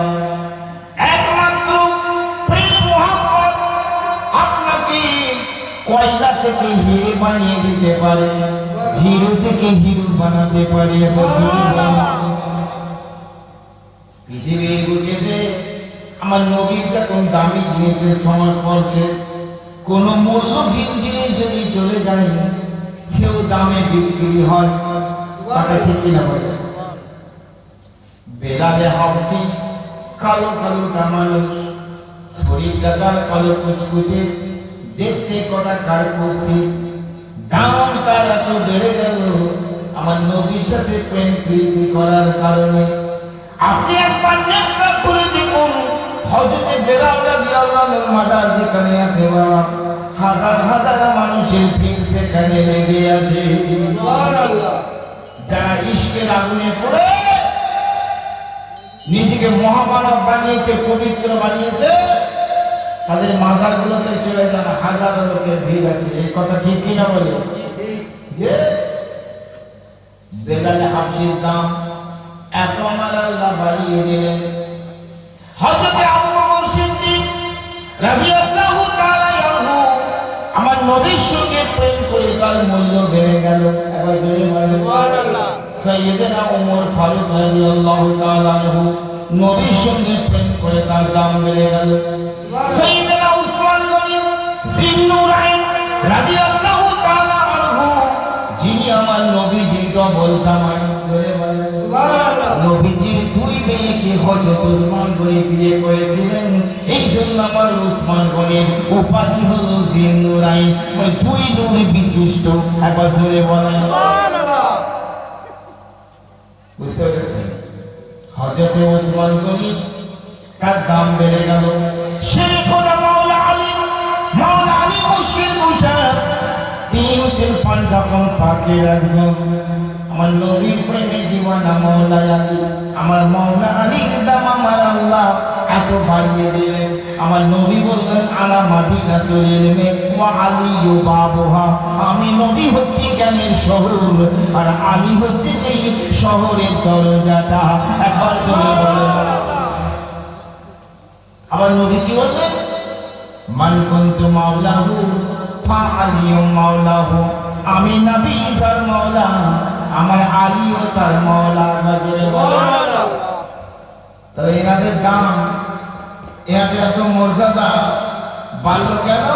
একমাত্র প্রেম মোহাম্মদ আপনাকে কয়লা থেকে হিরে বানিয়ে দিতে পারে, জিরো থেকে হিরো বানাতে পারে। পৃথিবীর বুকেতে আমার নবীর কোন দামি জিনিসের সংস্পর্শে কোন মূল্যহীন জিনিস যদি চলে যায়, সেও দামে বিক্রি হয়। কথা ঠিক কিনা বলে? বেলালে হাফসি কালো কালোটা মানুষ, শরীরটা তার কালো কুচকুচে, দেখতে কটা কার করছি, দাম তার এত বেড়ে গেল আমার নবীর সাথে প্রেম প্রীতি করার কারণে। আপনি একবার নেকটা করে দেখুন, হযরতে বেলাল রাদিয়াল্লাহু আনহু মাজার যেখানে আছে বাবা, হাজার হাজার মানুষের ভিড় সেখানে লেগে আছে। সুবহানাল্লাহ। যারা ইশকের আগুনে পড়ে নিজেকে মহামানব বানিয়েছে, পবিত্র বানিয়েছে, তাদের মাজারগুলোতে চলে যান, হাজারো লোকের ভিড় আছে। এই কথা ঠিক কিনা বলে? যে বেলাল হাফসির দাম এত আমার আল্লাহ বাড়িয়ে দিলেন। হযরত আবু বকর সিদ্দিক রাদিয়াল্লাহু তাআলা আনহু আমার নবীর সঙ্গে প্রেম করে তার মূল্য বেড়ে গেল। একবার জোরে বলেন সুবহানাল্লাহ। সাইয়েদনা ওমর ফারুক রাদিয়াল্লাহু তাআলা আনহু নবীর সঙ্গে প্রেম করে তার দাম বেড়ে গেল। সাইয়েদনা উসমান গনি জিন্নুরাইন রাদিয়াল্লাহু তাআলা আনহু, যিনি আমার নবীজির ডবল জামাই, জোরে বলেন সুবহানাল্লাহ, নবীজির দুই মেয়েকে হযরত ওসমান গনি বিয়ে করেছিলেন। এই জন্য আমার ওসমান গনির উপাধি হলো জিন্নুরাইন, মানে দুই নূর বিশিষ্ট। একবার জোরে বলেন সুবহানাল্লাহ। বুঝতে পেরেছেন? হযরত ওসমান গনি তার দাম বেড়ে গেল। শেরে খোদা মাওলা আলী মুশকিল কুশা, তিনি হচ্ছেন পাঞ্জাবন পাকের একজন। আমার নবীর প্রেমে দিওয়ানা মাওলা আলী। আমার মাওলা আলীর দাম আমার আল্লাহ এত বাড়িয়ে দিলেন। আমার নবী বললেন আলা মাদিনাতুল ইলমি ওয়া আলীয়ু বাবুহা, আমি নবী হচ্ছি জ্ঞানের শহর আর আলী হচ্ছে সেই শহরের দরজাটা। একবার জোরে বলেন। আমার নবী কি বললেন? মান কুনতু মাওলাহু ফা আলিয়ু মাওলাহু, আমি নবী যার মাওলা আমার আলীও তার মাওলা। সুবহানাল্লাহ। তবে এনাদের দাম, এনাদের এত মর্যাদা বাড়ল কেন?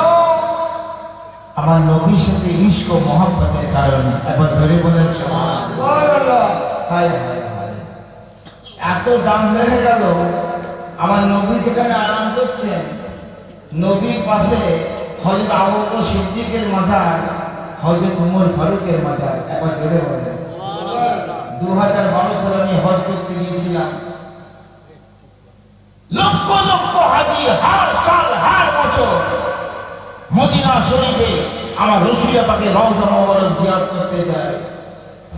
আমার নবীর সাথে ইশক ও মহব্বতের কারণে। একবার জোরে বলেন সুবহানাল্লাহ। হায় হায় হায়, এত দাম বেড়ে গেল। আমার নবী যেখানে আরাম করছেন, নবীর পাশে হযরত আবু বকর সিদ্দিকের মাজার, হযরত ওমর ফারুকের মাজার। একবার জোরে বলেন সুবহানাল্লাহ। 2012 সালে আমি হজ করতে গিয়েছিলাম। লক্ষ লক্ষ হাজি হার সাল হার বছর মদিনা শরীফে আমার রাসূলুল্লাহ পাকের রওজা মোবারক জিয়ারত করতে যায়।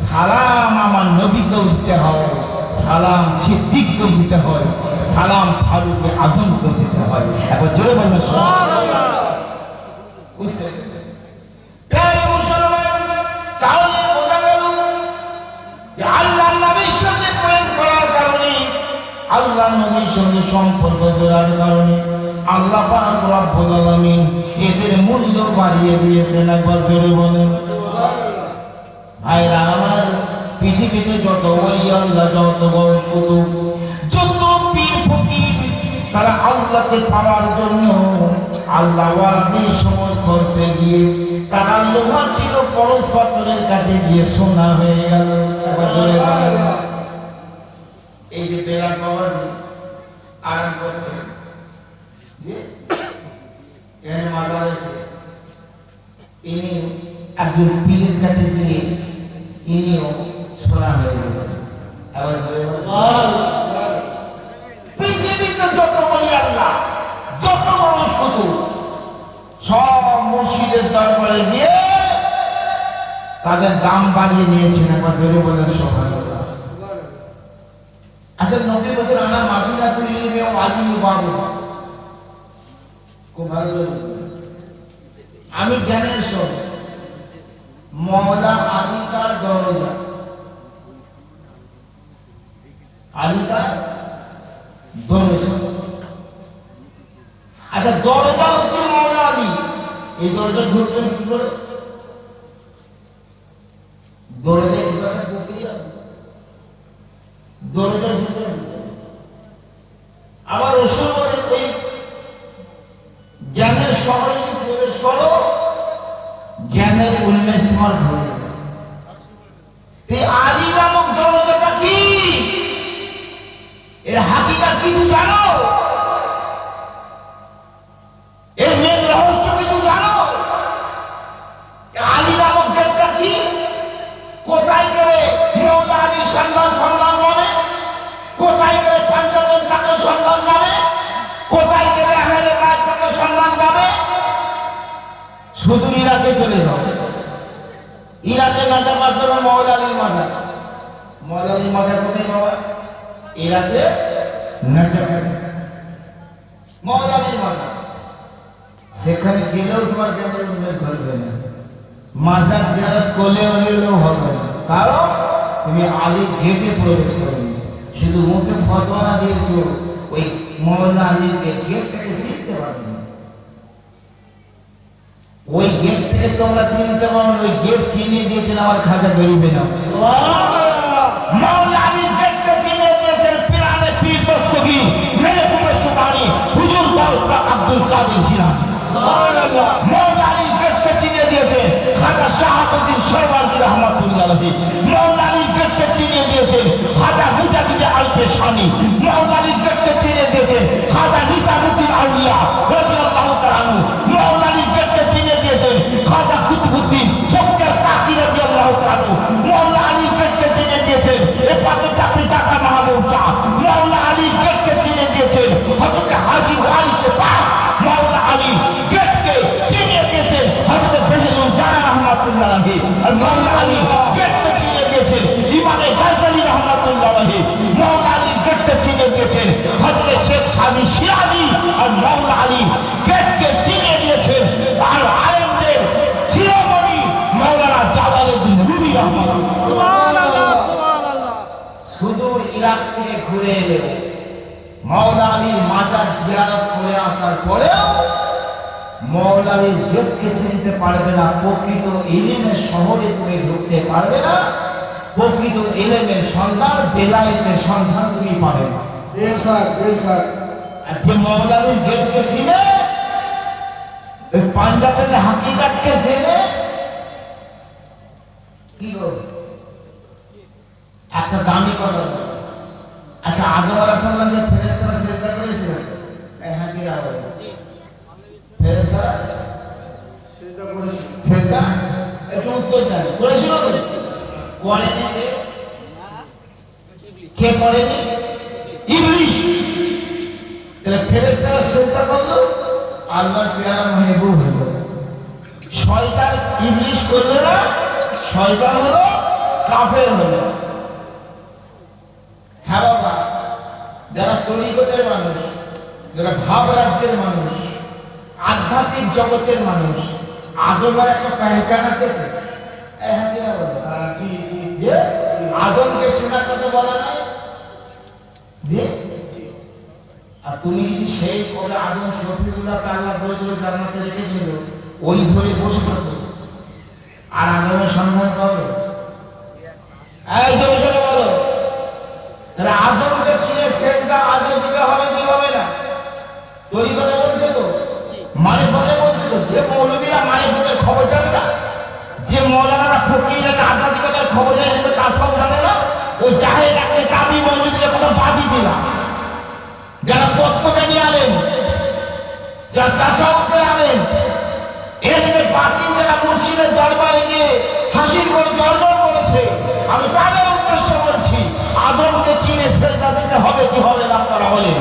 সালাম আমার নবীকেও দিতে হয়, সালাম সিদ্দিককেও দিতে হয়, সালাম ফারুক আজমকেও দিতে হয়। একবার জোরে বলেন সুবহানাল্লাহ। বুঝতে পেরেছেন? প্রিয় মুসলমান, তাহলে বোঝা গেল যে আল্লাহর নবীর সাথে প্রেম করার কারণে, আল্লাহর নবীর সঙ্গে সম্পর্ক জোড়ার কারণে আল্লাহ পাক রব্বুল আলামিন এদের মূল্য বাড়িয়ে দিয়েছেন। একবার জোরে বলেন সুবহানাল্লাহ। ভাইরা আমার, পৃথিবীতে যত ওলি আল্লাহ, যত বড় কুতুব, যত পীর ফকির, তারা আল্লাহকে পাওয়ার জন্য আল্লাহ ওয়ালাদের সংস্পর্শে গিয়ে তারা লোহা ছিল, পরশ পাথরের কাছে গিয়ে সোনা হয়ে গেল। এই যে বেলাল বাবাজি আরাম করছে, যে এখানে মাজার আছে, ইনি একজন পীরের কাছে গিয়ে ইনিও সোনা হয়ে গেছে। পৃথিবীতে যত বলি আল্লাহ, যত বড় শুধু সব মুর্শিদের দরবারে গিয়ে তাদের দাম বাড়িয়ে নিয়েছেন। একবার জোরে বলেন সুবহানাল্লাহ। আচ্ছা, নবী বলেন আনা মাদিনাতুল ইলমি ওয়া আলীয়ু বাবুহা, খুব ভালো বলেছেন। আমি জ্ঞানের শহর, মওলা আলী তার দরজা, আলী তার দরজা। আচ্ছা, দরজা হচ্ছে মওলা আলী, এই দরজা ঢুকবেন কি করে? দরজায় ঢুকার প্রক্রিয়া আছে, দরজা ঢুকবেন। আবার রাসূল বলেন ওই জ্ঞানের শহরে প্রবেশ করো, জ্ঞানের উন্মেষ তোমার ধরে যাবে। আলী নামক দরজাটা কি? এর হাকিকত কিছু জানো? এর মেন রহস্য কিছু জানো? আলী নামক গেটটা কি? কোথায় গেলে মওলা আলীর সন্ধান পাবে? কোথায় গেলে পাঞ্জাবের তাকে সন্ধান পাবে? কোথায় গেলে আহলে বাইত তাকে সন্ধান পাবে? শুধু ইরাকে চলে যাও, ইরাকে নাজার পাশে মওলা আলীর মাজার। মওলা আলীর মাজার কোথায় পাবে? ইরাকে নাজার, মওলা আলীর মাজার। সেখানে গেলেও তোমার জ্ঞানের উন্মেষ ঘটবে না, মাজার জিয়ারত করলেও হবে না, কারণ তুমি আলীর গেটে প্রবেশ করবে। শুধু মুখে ফতোয়া দিয়েছো, ওই মওলা আলীর গেটটাকে শিখতে পারবে না। ওই গেট থেকে তোমরা চিনতে পারো, ওই গেট চিনিয়ে দিয়েছেন আমার খাজা গরিবে না। মওলা আলীর গেটকে চিনিয়ে দিয়েছেন পিরানে পীর দস্তগীর মেহবুবে সুবহানী হুজুর পাক আব্দুল কাদের জিলানী। সুবহানাল্লাহ। মওলা আলীর গেটকে চিনিয়ে দিয়েছে খাজা শাহাবুদ্দিন সরওয়ারদি রাহমাতুল্লাহ আলাইহি। মওলা আলীর গেটকে চিনিয়ে দিয়েছেন খাজা মুজাদ্দিদ আল পেশানি মাওলা আলীর গেটকে চিনে দিয়েছেন খাজা নিজামুদ্দিন আউলিয়া রাদিয়াল্লাহু তাআলা আনহু। মাওলা আলীর গেটকে চিনে দিয়েছেন খাজা কুতুবউদ্দিন বক্তার কাকি রাদিয়াল্লাহু তাআলা আনহু। মাওলা আলীর গেটকে চিনে দিয়েছেন এ পাতে চাকরি টাকা মাহবুব শাহ। মাওলা আলীর গেটকে চিনে দিয়েছেন হযরত হাজী ওয়ালিকে পাক। মাওলা আলী গেটকে চিনে দিয়েছেন হযরত বেহলুল দারা রাহমাতুল্লাহ আলাইহি। আর মাওলা আলী গেটকে চিনে দিয়েছেন ইমামে গাজ্জালী রাহমাতুল্লাহ আলাইহি। মাওলা আলী গেটকে চিনে দিয়েছেন হযরত শেখ সাদি শিরাজি। আর মাওলা আলী গেটকে চিনে দিয়েছেন আর আলেমদের শিরোমণি মাওলানা জালালউদ্দিন রুমি রাহমাতুল্লাহ। সুবহানাল্লাহ সুবহানাল্লাহ। সুদূর ইরাক থেকে ঘুরে এলেন মাওলা আলীর মাজার জিয়ারত করে আসার পরেও মাওলা আলীর গেটকে চিনতে পারবে না। প্রকৃত ইলমের শহরে তুমি ঢুকতে পারবে না। প্রকৃত ইলমের সন্ধান বেলায়েতের সন্ধান তুমি পাবে না। আর যে মাওলা আলীর গেটকে চিনে ওই পাঞ্জাবের হাকিকাতকে জেনে কি করবে? একটা দামি কথা। আচ্ছা, আদম আলাইহিস সালামকে ফেরেশতারা সিজদা করেছিলেন? হ্যাঁ কি বলে? ফেরেশতারা সিজদা করেছিল। সিজদা একটু উত্তর দেন। করেছিল? করেনি। কে করেনি? ইবলিস। তাহলে ফেরেশতারা সিজদা করলো, আল্লাহর পেয়ারা মাহবুব হলো। শয়তান ইবলিস করলো না, শয়তান হলো কাফের হলো। হ্যাঁ বাবা, যারা তরিকতের মানুষ, যারা ভাব রাজ্যের মানুষ, আধ্যাত্মিক জগতের মানুষ, আদমের একটা পেহচান আছে। আদমকে চেনার কথা বলা নাই যে, আর তুমি যদি সেই করে আদম শফিউল্লাহকে আল্লাহ বলেছিল জান্নাতে রেখেছিল, ওই ধরে বসতো আর আদমের সন্ধান পাবে? এই জোরে জোরে বলো। তাহলে আদমকে ছিঁড়ে সেজদা আজও দিতে হবে কি হবে না? তৈরি করে বলছে তো, মানে বলে বলছে তো। যে মৌলবীরা মানে বলে খবর জানে না, যে মৌলানারা ফকিরের আধ্যাত্মিকতার খবর জানে কিন্তু তাসওয়াফ জানে না, ওই জাহেলাকে দাবি মৌলবীদের কোনো বাদই দিলাম। যারা তত্ত্বজ্ঞানী আলেম, যারা তাসাউফে আলেম, এদের বাতিল যারা মুর্শিদের দরবারে গিয়ে হাসিল করে জর্জর করেছে, আমি তাদের উদ্দেশ্য বলছি, আদমকে চিনে সেজদা দিতে হবে কি হবে না? আপনারা বলেন।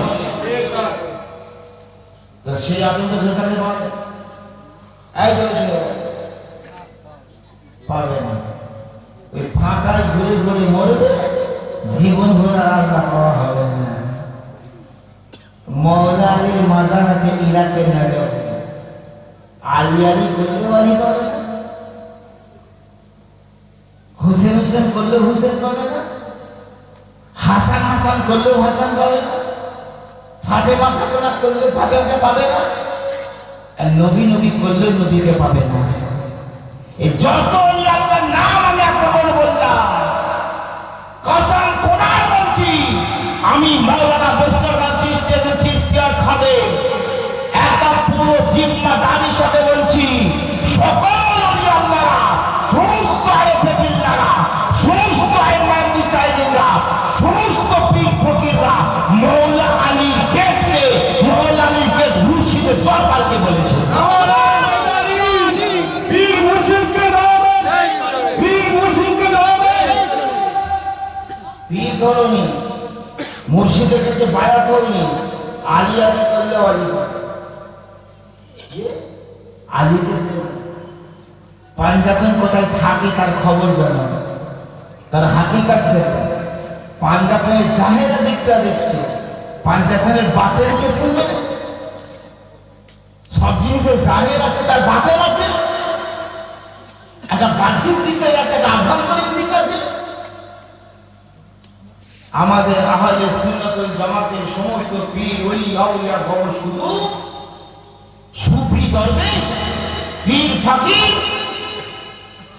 সেই আদমকে ধরে পারবে? এই পারবে না। ওই ফাঁকায় ঘুরে ঘুরে মরবে, জীবন ভর আল্লাহ পাওয়া হবে না। মাওলা আলীর মাজার আছে ইরাকের নাজফ। আলী আলী করলে আলী পাবে না, হুসেন হুসেন করলে হুসেন পাবে না, হাসান হাসান করলেও হাসান পাবে না, ফাতেমা ফাতেমা করলে ফাতেমাকে পাবে না, আর নবী নবী করলে নবীকে পাবে না। এই যত আল্লাহর নাম আমি এখন বললাম, কসম খোদার বলছি, আমি মাওলানা বসরাত চিশতিয়া খাবে একটা পুরো জিম্মাদারির সাথে বলছি, সকল আল্লাহরা, সমস্ত আরেফে বিল্লাহরা, সমস্ত আইমান নিসাইরা, সমস্ত পীর ফকিররা মাওলা আলীর গেটকে, মাওলা আলীর গেট মুর্শিদের দরবারকে বলেছে। পীর মুর্শিদকে দাওয়াত, পীর মুর্শিদকে দাওয়াত। পীর ধরনি, মুর্শিদের কাছে বায়াত হয়নি, আলী আলী করলে আলী আলীকে পাঞ্জাবের কোথায় থাকে তার খবর জানা, তার হাকিকাত জানা। পাঞ্জাবের জাহের দিকটা দেখছে, পাঞ্জাবের বাতেরকে শুনবে। সব জিনিসের জাহের আছে, তার বাতের আছে, একটা বাহ্যিক দিক আছে, একটা আভ্যন্তরীণ দিক আছে। আমাদের আহলে সুন্নাতুল জামাতের সমস্ত পীর ওলি আউলিয়া গণ শুধু সুফি দরবেশ, পীর ফকির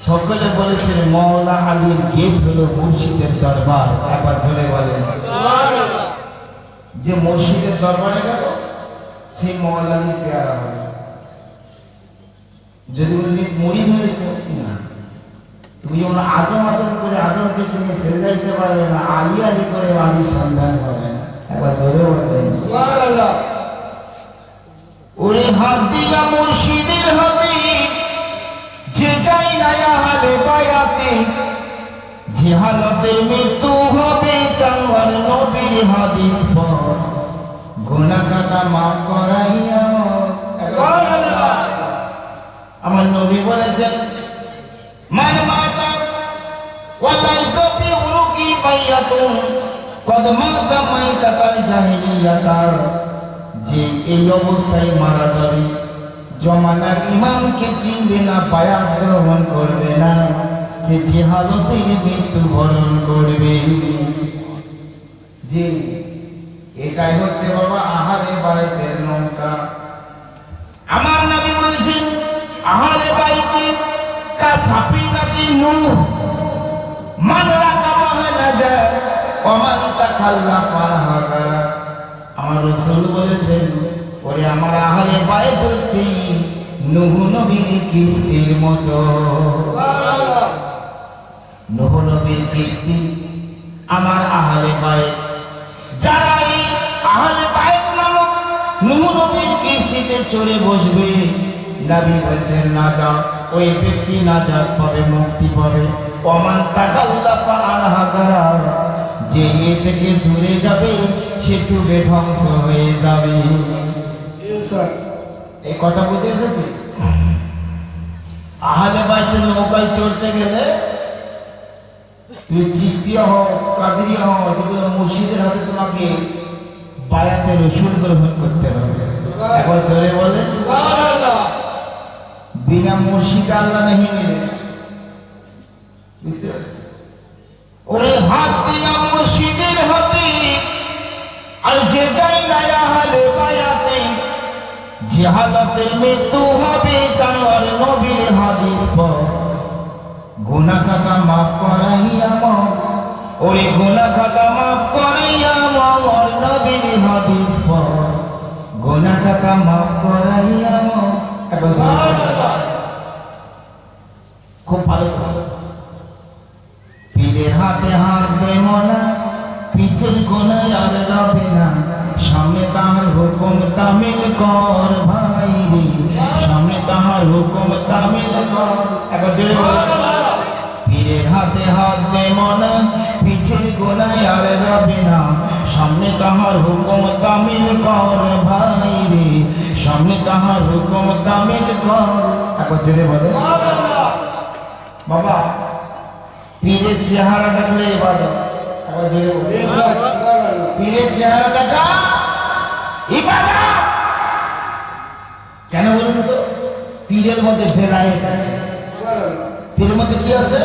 সকলে বলেছেন মাওলা আলীর গেট হলো মুর্শিদের দরবার। একবার জোরে বলেন সুবহানাল্লাহ। যে মুর্শিদের দরবারে গেল সেই মাওলা আলীর পেয়ারা হবে। যদি উনি মুরিদ হয়েছে না, তুমি যেমন আদম আদম করে আদমকে চিনে সেজদা দিতে পারবে না, আলী আলী করে আলীর সন্ধান হবে না। একবার জোরে বলবেন সুবহানাল্লাহ। ওরে হাত দিয়া মুর্শিদের হাতে, যে যাই না আহলে বায়াতে, যে হালতে মৃত্যু হবে তার নবীর হাদিস পড়, গুনাহ খাতা মাফ করাইয়া। সুবহানাল্লাহ। আমার নবী বলেছেন, মান মাতা ওয়ালাইসা ফি উনুকি বাইয়াতুন কদ মাতা মাইতাতাল জাহিলিয়াতা, যে এই অবস্থায় মারা যাবে, জমানার ইমামকে চিনবে না, বায়াত গ্রহণ করবে না, সে জিহাদতে মৃত্যুবরণ করবে। জি, এটাই হচ্ছে বাবা আহলে বাইতের নৌকা। আমার নবী বলেছেন, আহলে বাইতে কা সাফিনাতি নূহ মান রাকাবাহা নাজা ওয়া মান তাকাল্লাফা হাগারা। আমার রাসূল বলেছেন, ওরে আমার আহলে বাইত হচ্ছে নূহ নবীর কিস্তির মতো। সুবহানাল্লাহ। নূহ নবীর কিস্তি আমার আহলে বাইত। যারা এই আহলে বাইত নামক নূহ নবীর কিস্তিতে চড়ে বসবে, নবী বলেছেন নাজাত, ওই ব্যক্তি নাজাত পাবে, মুক্তি পাবে। ওমান তাকাল্লাফা আনহা, যে এ থেকে দূরে যাবে সে ডুবে ধ্বংস হয়ে যাবে। এই কথা বুঝে এসেছে? আহলে বাইতের নৌকায় চড়তে গেলে তুমি চিশতিয়া হও, কাদরিয়া হও, যেগুলো মুর্শিদের হাতে তোমাকে বায়াতের রসুল গ্রহণ করতে হবে। একবার জোরে বলেন সুবহানাল্লাহ। বিনা মুর্শিদে আল্লাহ नहीं मिले। বুঝতে পারছেন? ওরে হাত দিয়া মুর্শিদের হাতে, আর যে যাই না আহলে বায়াতে, যে হালতে মৃত্যু হবে তার নবীর হাদিস পড়, গুনাহ খাতা মাফ করাইয়া মর। ওরে গুনাহ খাতা মাফ করাইয়া মর, নবীর হাদিস পড়, গুনাহ খাতা মাফ করাইয়া মর। খুব ভালো। পীরের হাতে হাত দে মনা, পিছের কোনায় আর রবে না, সামনে তাহার হুকুম তামিল কর ভাই রে, সামনে তাহার হুকুম তামিল কর। একবার জোরে বলো। পীরের হাতে হাত দে মনা, পিছের কোনায় আর রবে না, সামনে তাহার হুকুম তামিল কর ভাই রে, সামনে তাহার হুকুম তামিল কর। একবার জোরে বলো বাবা। পীরের চেহারা দেখলে ইবাদত। একবার জোরে বলো পীরের চেহারা দেখা ইবাদত। কেন বলুন তো? পীরের মধ্যে বেলায়েত আছে। পীরের মধ্যে কি আছে?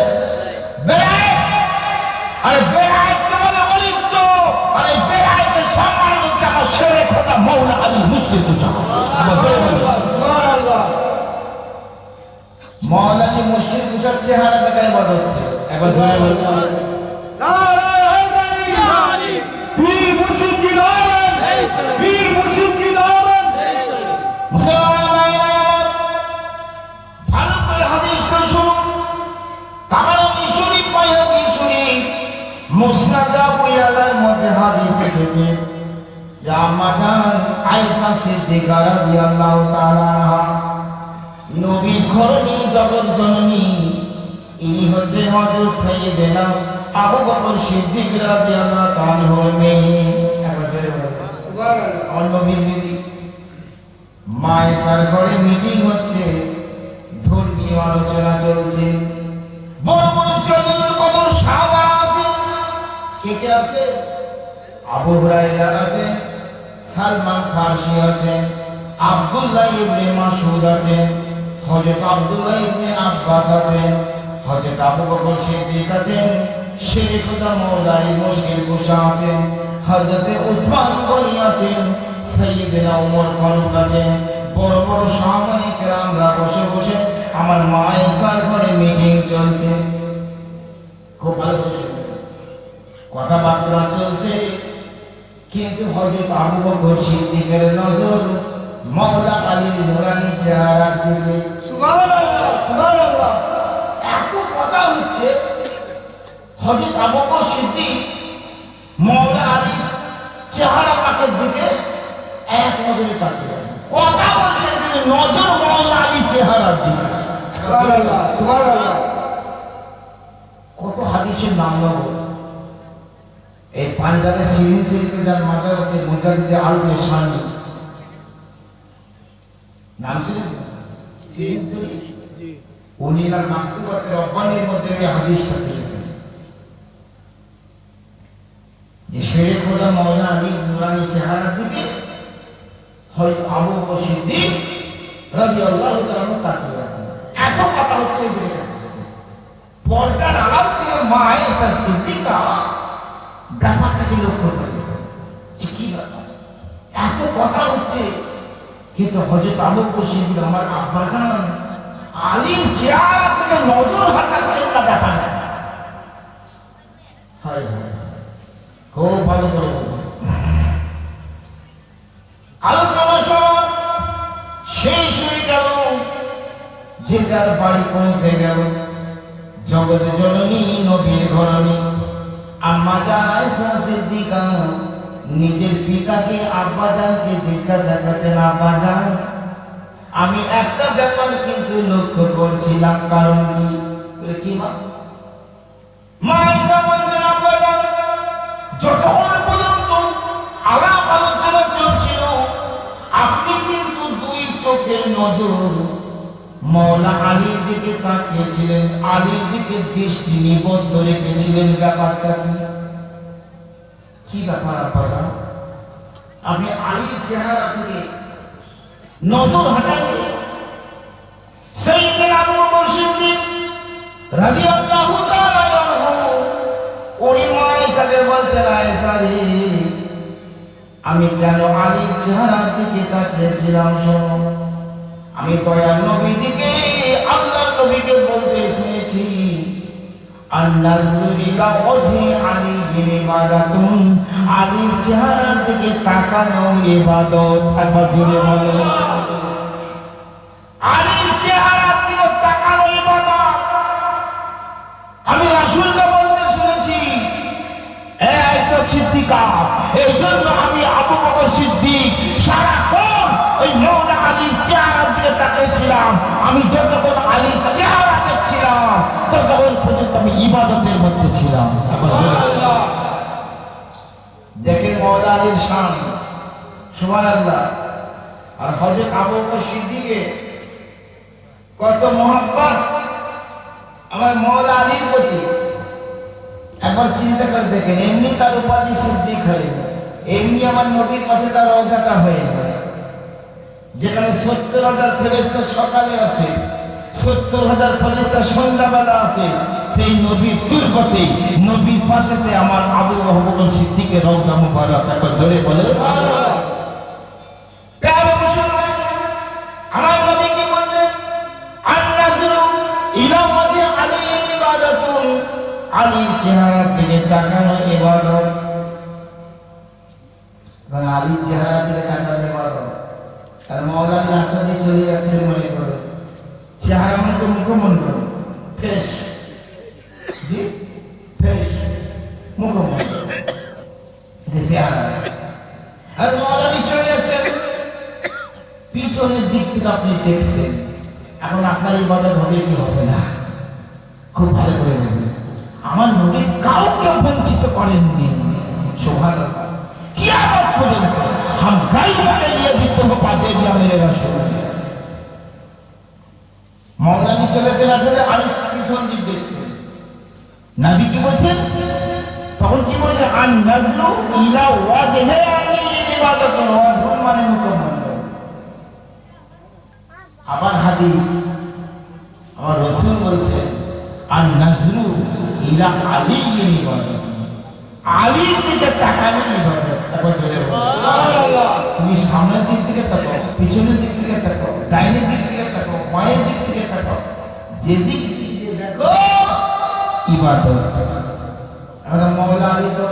বেলায়েত। আর বেলায়েত কে বলে ওলিত্ব। আর এই বেলায়েতের সম্মান হচ্ছে আমার শেরে খোদা মাওলা আলী মুশকিল কুশা। একবার জোরে বলো সুবহানাল্লাহ। মাওলা আলী মুশকিল কুশার চেহারা দেখা ইবাদত আছে। একবার জোরে বলো নারে হায়দারি, পীর মুর্শিদ কি নাম, পীর মুর্শিদ কি নাম। মুসলমান ভালো করে হাদিসটা শুনুন। তাবারানী শরীফ, বাইহাকী শরীফ, মুসনাদ আবু ইয়ালার মধ্যে হাদিস এসেছে যে আম্মা জান আয়েশা সিদ্দিকা রাদিয়াল্লাহু তাআলা আনহা, নবীর ঘরণী জগৎ জননী, ইনি হচ্ছে হযরত সাইয়েদেনা আবু বকর সিদ্দিক রাদিয়াল্লাহু তাআলা আনহুর মেয়ে। সুবহানাল্লাহ। আর নবীর বিবি মা আয়েশার ঘরে মিটিং হচ্ছে, ধর্মীয় আলোচনা চলছে, বড় বড় জলিল কদর সাহাবা আছে। কে কে আছে? আবু হুরায়রা আছে, সালমান ফারসি আছে, আব্দুল্লাহ ইবনে মাসউদ আছে, হযরত আব্দুল্লাহ ইবনে আব্বাস আছে, হযরত আবু বকর সিদ্দিক আছেন, শেরে খোদা মাওলা আলী মুশকিল কুশা আছেন, হযরত উসমান গনি আছেন, সাইয়েদনা ওমর ফারুক আছেন। বড় বড় সাহাবায়ে কেরামরা বসে বসে আমার মা আয়েশার ঘরে মিটিং চলছে। খুব ভালো বসে কথাবার্তা চলছে, কিন্তু হযরত আবু বকর সিদ্দিকের নজর মাওলা আলীর নুরানি চেহারার দিকে। সুবহানাল্লাহ সুবহানাল্লাহ। এত কথা হচ্ছে হযরত আবু বকর সিদ্দিক মাওলা আলীর চেহারা পাকের দিকে এক নজরে তাকিয়ে আছে। কথা বলছেন কিন্তু নজর মাওলা আলী চেহারার দিকে। সুবহানাল্লাহ সুবহানাল্লাহ। কত হাদিসের নাম নেব। এই পাঞ্জাবে সিরিন শরীফে যার মাজার আছে মুজাদ্দিদ আল পেশানি নাম শুনেছেন? সিরিন শরীফ জি। উনি না মাকতুবাতে রব্বানির মধ্যে এই হাদিসটা পেয়েছেন যে শেরে খোদা মাওলানা আলী নুরানি চেহারার দিকে হযরত আবু বকর সিদ্দিক রাদিয়াল্লাহু তাআলা তাকিয়ে আছেন। এত কথা হচ্ছে এই দিকে পর্দার আড়াল থেকে মা আয়েশা সিদ্দিকা ব্যাপারটাকে লক্ষ্য করেছেন যে কি ব্যাপার, এত কথা হচ্ছে কিন্তু হযরত আবু বকর সিদ্দিক আমার আব্বাজান আলীর চেহারা থেকে নজর হটাচ্ছেন না ব্যাপারটা। হায় হায়, খুব ভালো করে বলছেন। আলোচনা সব শেষ হয়ে গেল, যে যার বাড়ি পৌঁছে গেল। জগৎ জননী নবীর ঘরণী আম্মা জান আয়েশা সিদ্দিকা নিজের পিতাকে আব্বাজানকে জিজ্ঞাসা করছেন, আব্বাজান আমি একটা ব্যাপার কিন্তু লক্ষ্য করছিলাম, কারণ কি? মা আয়েশা বলছেন, আব্বাজান যতক্ষণ পর্যন্ত আলাপ আলোচনা চলছিল আপনি কিন্তু দুই চোখের নজর মাওলা আলীর দিকে তাকিয়েছিলেন, আলীর দিকে দৃষ্টি নিবদ্ধ রেখেছিলেন। ব্যাপারটা কি ব্যাপার আব্বাজান? আপনি আলীর চেহারা থেকে নজর হটাননি। সাইয়েদনা আবু বকর সিদ্দিক রাদিয়াল্লাহু তাআলা আনহু ওই মা আয়েশাকে বলছেন, আয়েশা রে আমি কেন আলীর চেহারার দিকে তাকিয়েছিলাম শোনো। আমি দয়াল নবীজিকে আল্লাহর নবীকে বলতে শুনেছি, আন-নাযরু ইলা ওয়াজহি আলীহির ইবাদাতুন, আলীর চেহারার দিকে তাকানো ইবাদত। একবার জোরে বলো, আলীর চেহারার দিকে তাকানো ইবাদত। আমি রাসূলকে বলতে শুনেছি, এ আয়েশা সিদ্দিকা, এই জন্য আমি আবু বকর সিদ্দিক সারাক্ষণ ওই মাওলা আলীর চেহারার দিকে তাকিয়েছিলাম। আমি যতক্ষণ আলীর চেহারা দেখছিলাম ততক্ষণ পর্যন্ত আমি ইবাদতের মধ্যে ছিলাম। দেখেন মাওলা আলীর শান, সুবহানাল্লাহ। আর হযরত আবু বকর সিদ্দিকের কত মহব্বত আমার মাওলা আলীর প্রতি। একবার চিন্তা করে দেখেন, এমনি তার উপাধি সিদ্দিক হয়ে যায়, এমনি আমার নবীর পাশে তার রওজাটা হয়ে যায়, যেখানে ৭০,০০০ ফেরেশতা সকালে আছে, ৭০,০০০ ফেরেশতা সন্ধ্যাবেলা আছে। সেই নবীর তুরপতে নবীর পাশেতে আমার আবু বকর সিদ্দিকের রওজা মুবারক। একবার জোরে বলে সুবহানাল্লাহ। প্রিয় মুসলমান, আমার নবী কি বললেন? আন-নাযরু ইলা ওয়াজহি আলীহির ইবাদাতুন, আলীর চেহারার দিকে তাকানো ইবাদত। মানে আলীর চেহারার দিকে তাকানো ইবাদত। আর মাওলানা রাস্তা দিয়ে চলে যাচ্ছেন মনে করে চেহারা মতো মুখমন্ডল ফেস, জি ফেস মুখমন্ডল চেহারা। আর মাওলানা চলে যাচ্ছেন, পিছনের দিক থেকে আপনি দেখছেন। এখন আপনার ইবাদত হবে কি হবে না খুব ভালো করে বুঝুন। আমার নবী কাউকে বঞ্চিত করেননি, সুবহানাল্লাহ। কিয়ামত পর্যন্ত हम गाइब के लिए भी तोहफा दे दिया मेरे रसूल। मौलाना चले আসলে আলী পিছন দিক দেখছেন, নবী কি বলছেন তখন? কি বলছে? আন-নাযরু ইলা ওয়াজহি আলীহির ইবাদাতুন, ওয়াজহ মানে মুখমন্ডল। আবার হাদিস আমার রাসূল বলছেন, আন-নাযরু ইলা আলীহির ইবাদাতুন, আলীর দিকে তাকানো ইবাদত। একবার জোরে বলো সুবহানাল্লাহ। তুমি সামনের দিক থেকে তাকাও, পিছনের দিক থেকে তাকাও, ডাইনের দিক থেকে তাকাও, বাঁয়ের দিক থেকে তাকাও, যেদিক থেকে দেখো ইবাদত। আমাদের মাওলা আলী তো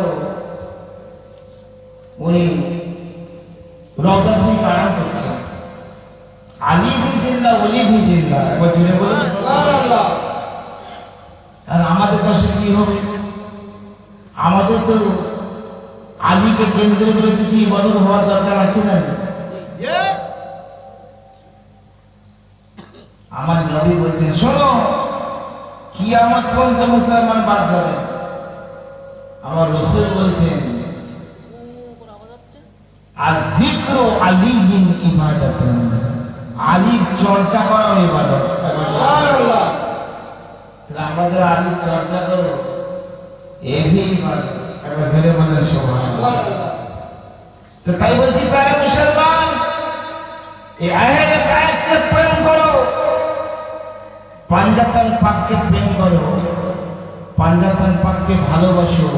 উনি রওজা শরীফ আরাম করছেন। আলী ভি জিন্দা, ওলি ভি জিন্দা। একবার জোরে বলো সুবহানাল্লাহ। আর আমাদের দেশে কি হবে? আলীকে কেন্দ্র করে কিছু ইবাদত হওয়ার দরকার আছে না? আমার নবী বলছেন, শোনো, কিয়ামত পর্যন্ত মুসলমান বাদ যাবে। আমার রাসূল বলছেন, আজিকরু আলিয়িন ইবাদাতুন, আলীর চর্চা করা ইবাদত। সুবহানাল্লাহ। তাহলে আমরা যারা আলীর চর্চা করব, এই ইবাদত। একবার জোরে বলেন সুবহানাল্লাহ। তো তাই বলছি প্রিয় মুসলমান, এই আয়াতকে প্রেম করো, পাঞ্জাতন পাককে প্রেম করো, পাঞ্জাতন পাককে ভালোবাসো।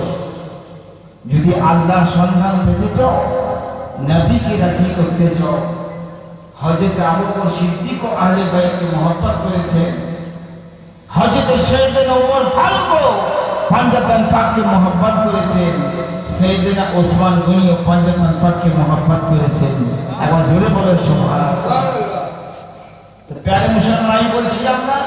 যদি আল্লাহর সন্ধান পেতে চাও, নবীকে রাজি করতে চাও, হযরত আবু বকর সিদ্দিক ও আহলে বাইতকে মহব্বত করেছেন, হযরত সাইয়েদনা ওমর ফারুক পাঞ্জাতন পাককে মহব্বত করেছেন, সাইয়েদনা ওসমান গনি ও পাঞ্জাতন পাককে মহব্বত করেছেন। একবার জোরে বলেন সুবহানাল্লাহ। তো প্রিয় মুসলমান, বলছিলাম না